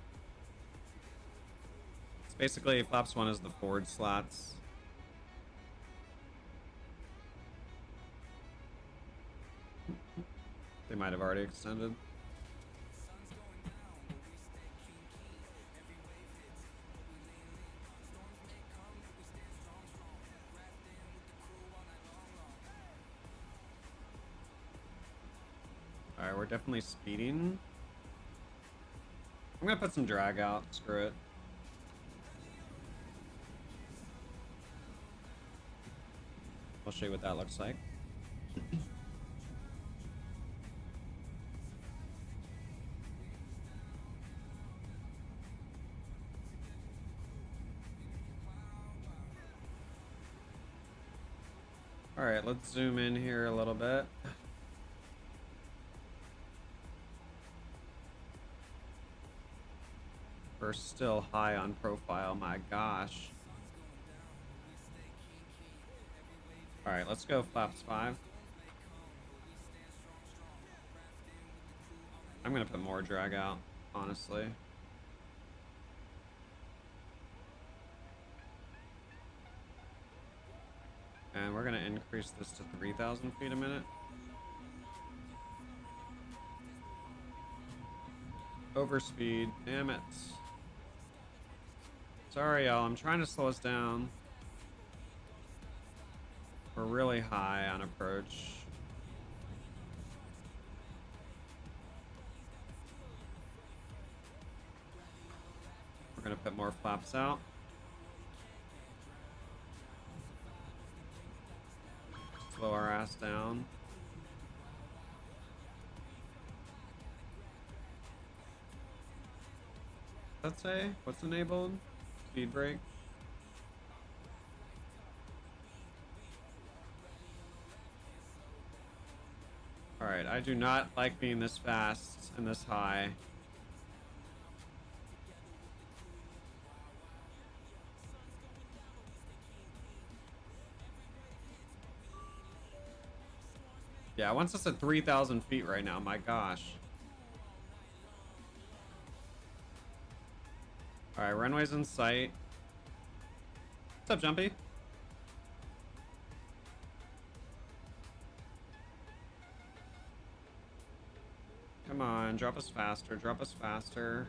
It's basically flaps 1 is the forward slats. They might have already extended. Alright, we're definitely speeding. I'm gonna put some drag out, screw it. I'll show you what that looks like. Alright, let's zoom in here a little bit. We're still high on profile, my gosh. All right, let's go flaps 5. I'm gonna put more drag out, honestly. And we're gonna increase this to 3,000 feet a minute. Overspeed, damn it. Sorry, y'all, I'm trying to slow us down. We're really high on approach. We're gonna put more flaps out. Slow our ass down. Let's say, what's enabled? Speed brake. Alright, I do not like being this fast and this high. Yeah, once it's at 3,000 feet right now, my gosh. Alright, runway's in sight. What's up, Jumpy? Come on, drop us faster, drop us faster.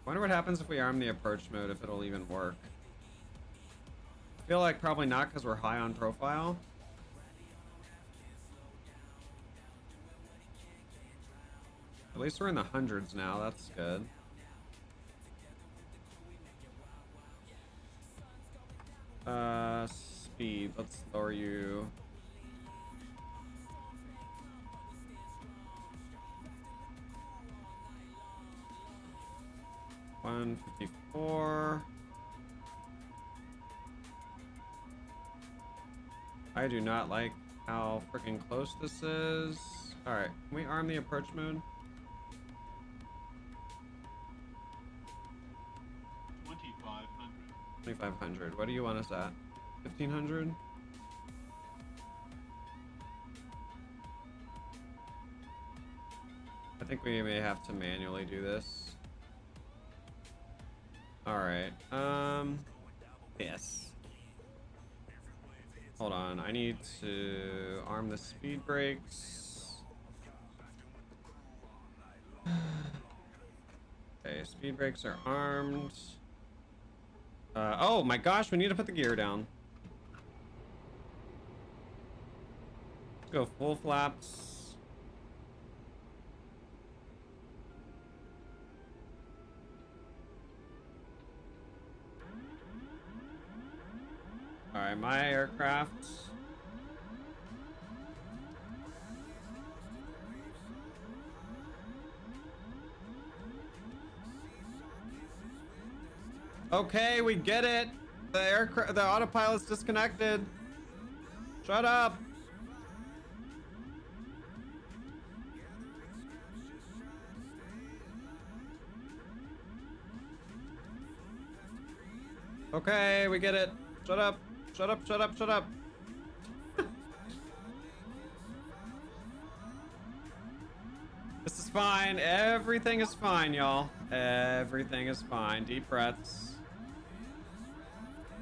Wonder what happens if we arm the approach mode, if it'll even work. I feel like probably not because we're high on profile. At least we're in the hundreds now, that's good. Speed, let's lower you. $154. I do not like how freaking close this is. Alright, can we arm the approach mode? 2,500. What do you want us at? 1,500? I think we may have to manually do this. Alright, yes. Hold on, I need to arm the speed brakes. Okay, speed brakes are armed. Oh my gosh, we need to put the gear down. Let's go full flaps. Alright, my aircraft. Okay, we get it. The autopilot's disconnected. Shut up. Okay, we get it. Shut up. Shut up, shut up, shut up. This is fine. Everything is fine, y'all. Everything is fine. Deep breaths.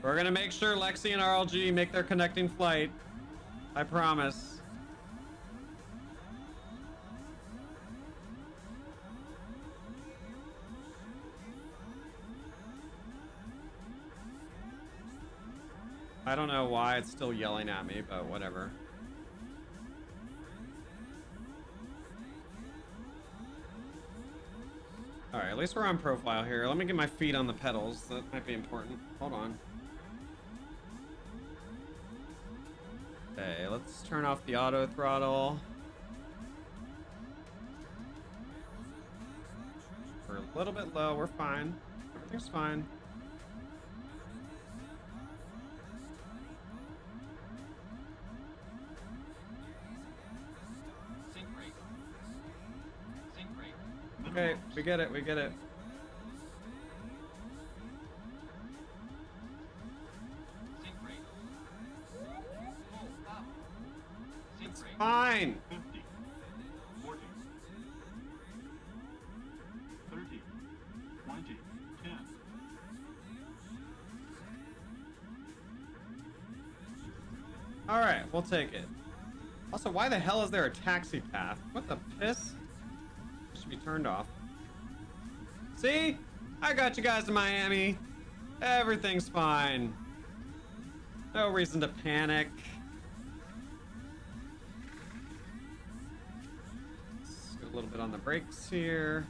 We're gonna make sure Lexi and RLG make their connecting flight. I promise. I don't know why it's still yelling at me, but whatever. Alright, at least we're on profile here. Let me get my feet on the pedals. That might be important. Hold on. Okay, let's turn off the auto throttle. We're a little bit low. We're fine. Everything's fine. Okay, we get it, we get it. It's fine. 50, 40, 30, 20, 10. All right, we'll take it. Also, why the hell is there a taxi path? What the piss? It should be turned off. See? I got you guys to Miami. Everything's fine. No reason to panic. Let's do a little bit on the brakes here.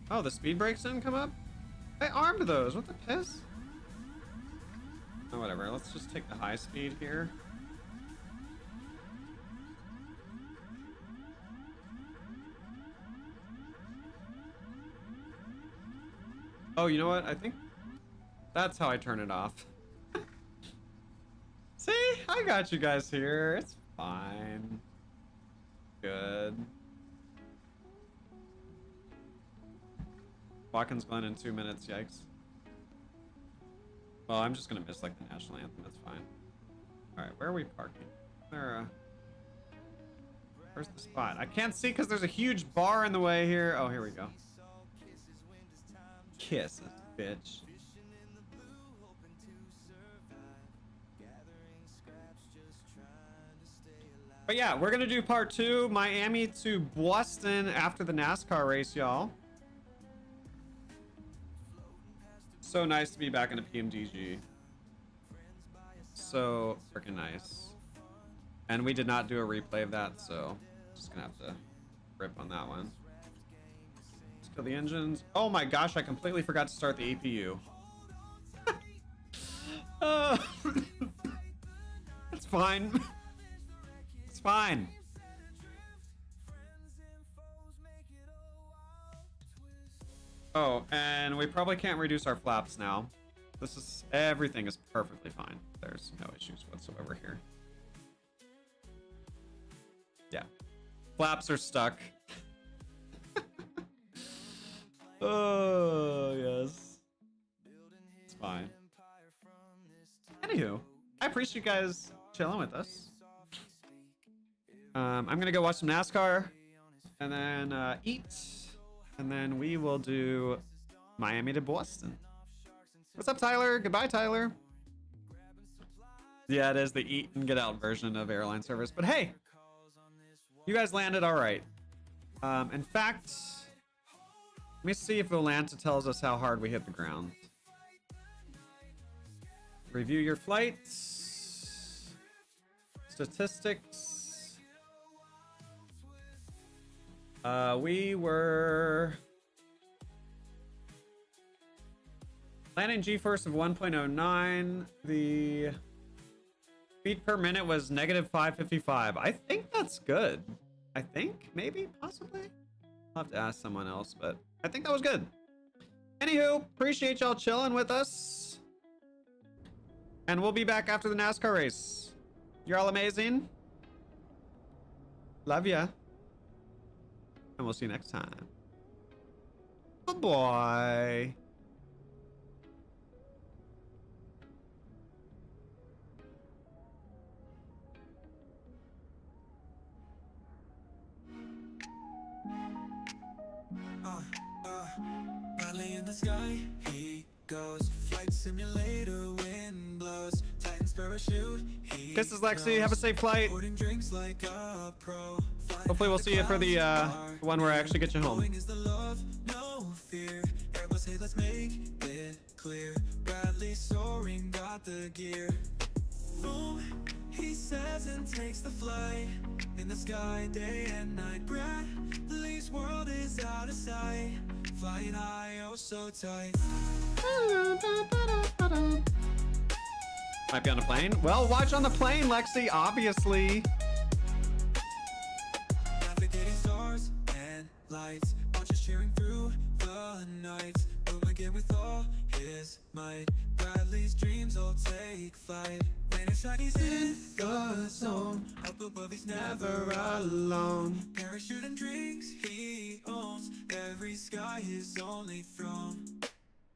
Oh, the speed brakes didn't come up? I armed those. What the piss? Oh, whatever. Let's just take the high speed here. Oh, you know what? I think that's how I turn it off. See? I got you guys here. It's fine. Good. Watkins Glen in 2 minutes. Yikes. Well, I'm just gonna miss like the national anthem. That's fine. All right, where are we parking? Where's the spot? I can't see because there's a huge bar in the way here. Oh, here we go. Kisses, bitch. But yeah, we're gonna do part 2, Miami to Boston after the NASCAR race, y'all. So nice to be back in a PMDG. So freaking nice. And we did not do a replay of that, so just gonna have to rip on that one. Let's kill the engines. Oh my gosh, I completely forgot to start the APU. It's fine. It's fine. Oh, and we probably can't reduce our flaps now. Everything is perfectly fine. There's no issues whatsoever here. Yeah. Flaps are stuck. Oh, yes. It's fine. Anywho, I appreciate you guys chilling with us. I'm gonna go watch some NASCAR and then eat. And then we will do Miami to Boston. What's up, Tyler? Goodbye, Tyler. Yeah, it is the eat and get out version of airline service. But hey, you guys landed all right. In fact, let me see if Volanta tells us how hard we hit the ground. Review your flights. Statistics. We were landing G-force of 1.09. The feet per minute was negative 555. I think that's good. I think, maybe, possibly. I'll have to ask someone else, but I think that was good. Anywho, appreciate y'all chilling with us. And we'll be back after the NASCAR race. You're all amazing. Love ya. And we'll see you next time. Bye-bye. Finally in the sky, he goes. Flight simulator, wind blows. Titan's parachute, he Kisses, Lexi. Have a safe flight. Ordering drinks like a pro. Hopefully we'll see you for the one where I actually get you home. Is the love, no fear. Airbus, hey, let's make it clear. Bradley soaring, got the gear. Boom, he says and takes the flight. In the sky, day and night. Bradley's world is out of sight. Flying high, oh so tight. Might be on a plane. Well, watch on the plane, Lexi, obviously. Navigating stars and lights, archers cheering through the night. Boom again with all his might. Bradley's dreams all take flight. When it's Shiny's in the zone. Up above, he's never alone. Parachute and drinks he owns. Every sky his only throne.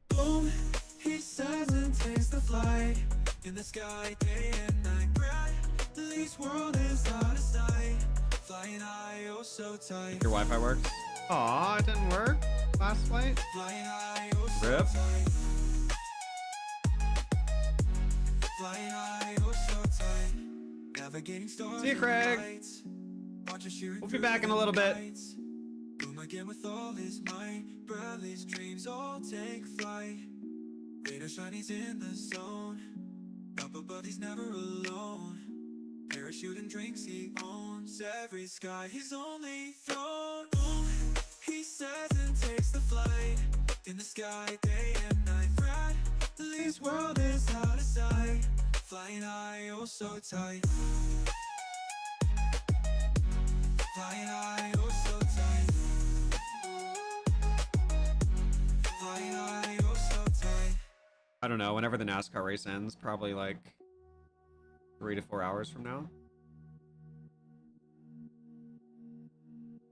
Boom, he says and takes the flight. In the sky, day and night. Bradley's world is out of sight. Flying high, oh so tight. Your Wi-Fi works? Aw, it didn't work last flight. Flying high, oh so Rip. tight. Flying high, oh so tight. Navigating stars. See you, Craig. and lights. Watch us shearing We'll be through back in a the little bit. nights. Boom again with all his might. Bradley's dreams all take flight. Later Shiny's in the zone. Up above, he's never alone. Parachute and drinks he owns. Every sky his only throne. Boom, he says and takes the flight. In the sky, day and night. Bradley's world is out of sight. Flying high, oh so tight. Flying high, oh so tight. Flying high, oh so tight. I don't know, whenever the NASCAR race ends, probably like 3 to 4 hours from now.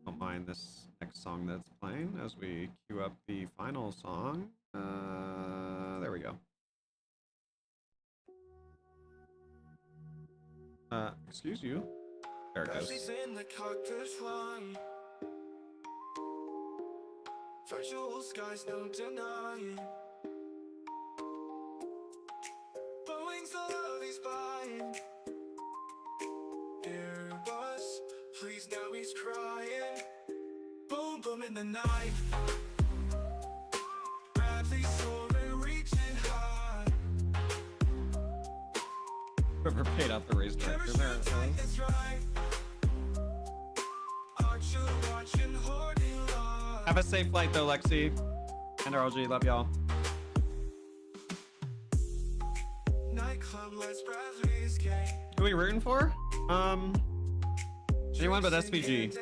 Don't mind this next song that's playing as we queue up the final song. There we go. Excuse you. There it goes. Bradley's in the cockpit flying. Virtual skies, no denying. Boeing's the love he's buying. Airbus, please now he's crying. Boom, boom in the night. Bradley's soaring, reaching high. Whoever paid out the race director there. Parachute tight, that's right. Aren't you watching, hoarding lies? Have a safe flight though, Lexi. And RLG, love y'all. Nightclub lets Bradley's game. Who are we rooting for? Anyone but SPG.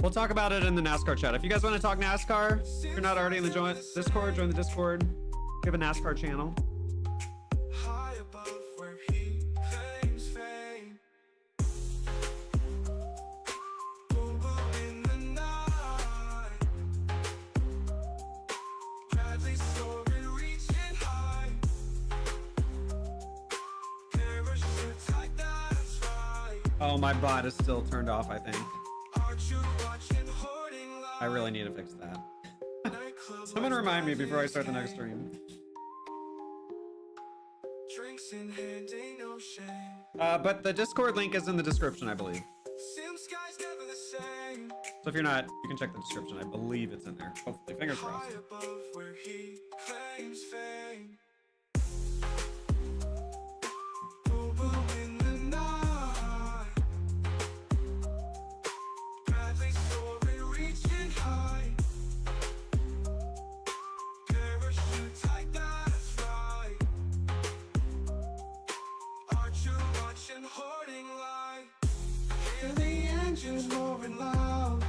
We'll talk about it in the NASCAR chat. If you guys want to talk NASCAR, if you're not already in the Discord, join the Discord. We have a NASCAR channel. High above where he claims fame. Boom, boom in the night. Bradley's soaring, reaching high. Parachute tight, that's right. Oh, my bot is still turned off, I think. Aren't you watching, hoarding lies? I really need to fix that. Nightclub Someone lets remind me before I Bradley's start the next game. stream. Drinks in hand, ain't no shame. But the Discord link is in the description, I believe. Sim sky's never the same. So if you're not, you can check the description. I believe it's in there. Hopefully, fingers crossed. High above where he claims fame. Boom, boom in the night. Bradley's soaring, reaching high. Parachute tight, that's right. Aren't you watching, hoarding light? Hear the engines roaring loud.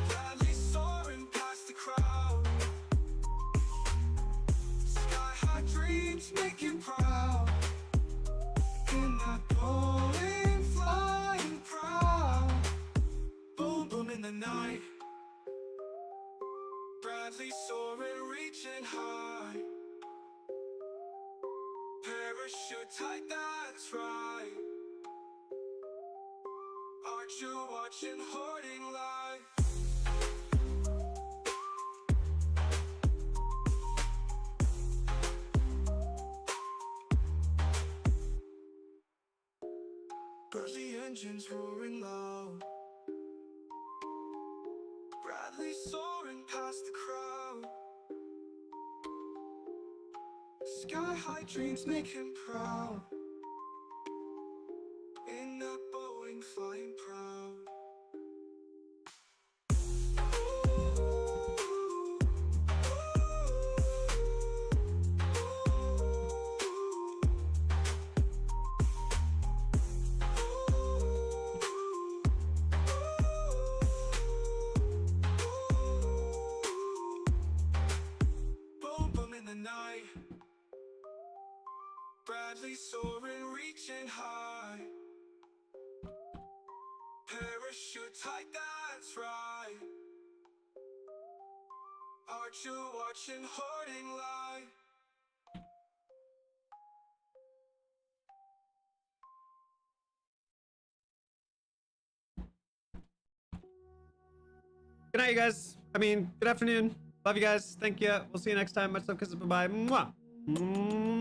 Bradley soaring past the crowd. Sky high dreams make him proud. In that Boeing flying proud. Boom, boom in the night. Bradley soaring, reaching high. Parachute tight, that's right. Aren't you watching, hoarding light? Early engines roaring loud. Bradley soaring past the crowd. Sky high dreams make him proud. In that Boeing flying proud. Boom, boom in the night. Bradley soaring, reaching high. Parachute tight, that's right. Archer watching, hoarding light. Good night, you guys. I mean, good afternoon. Love you guys. Thank you. We'll see you next time. Much love, kisses. Bye bye. Mwah.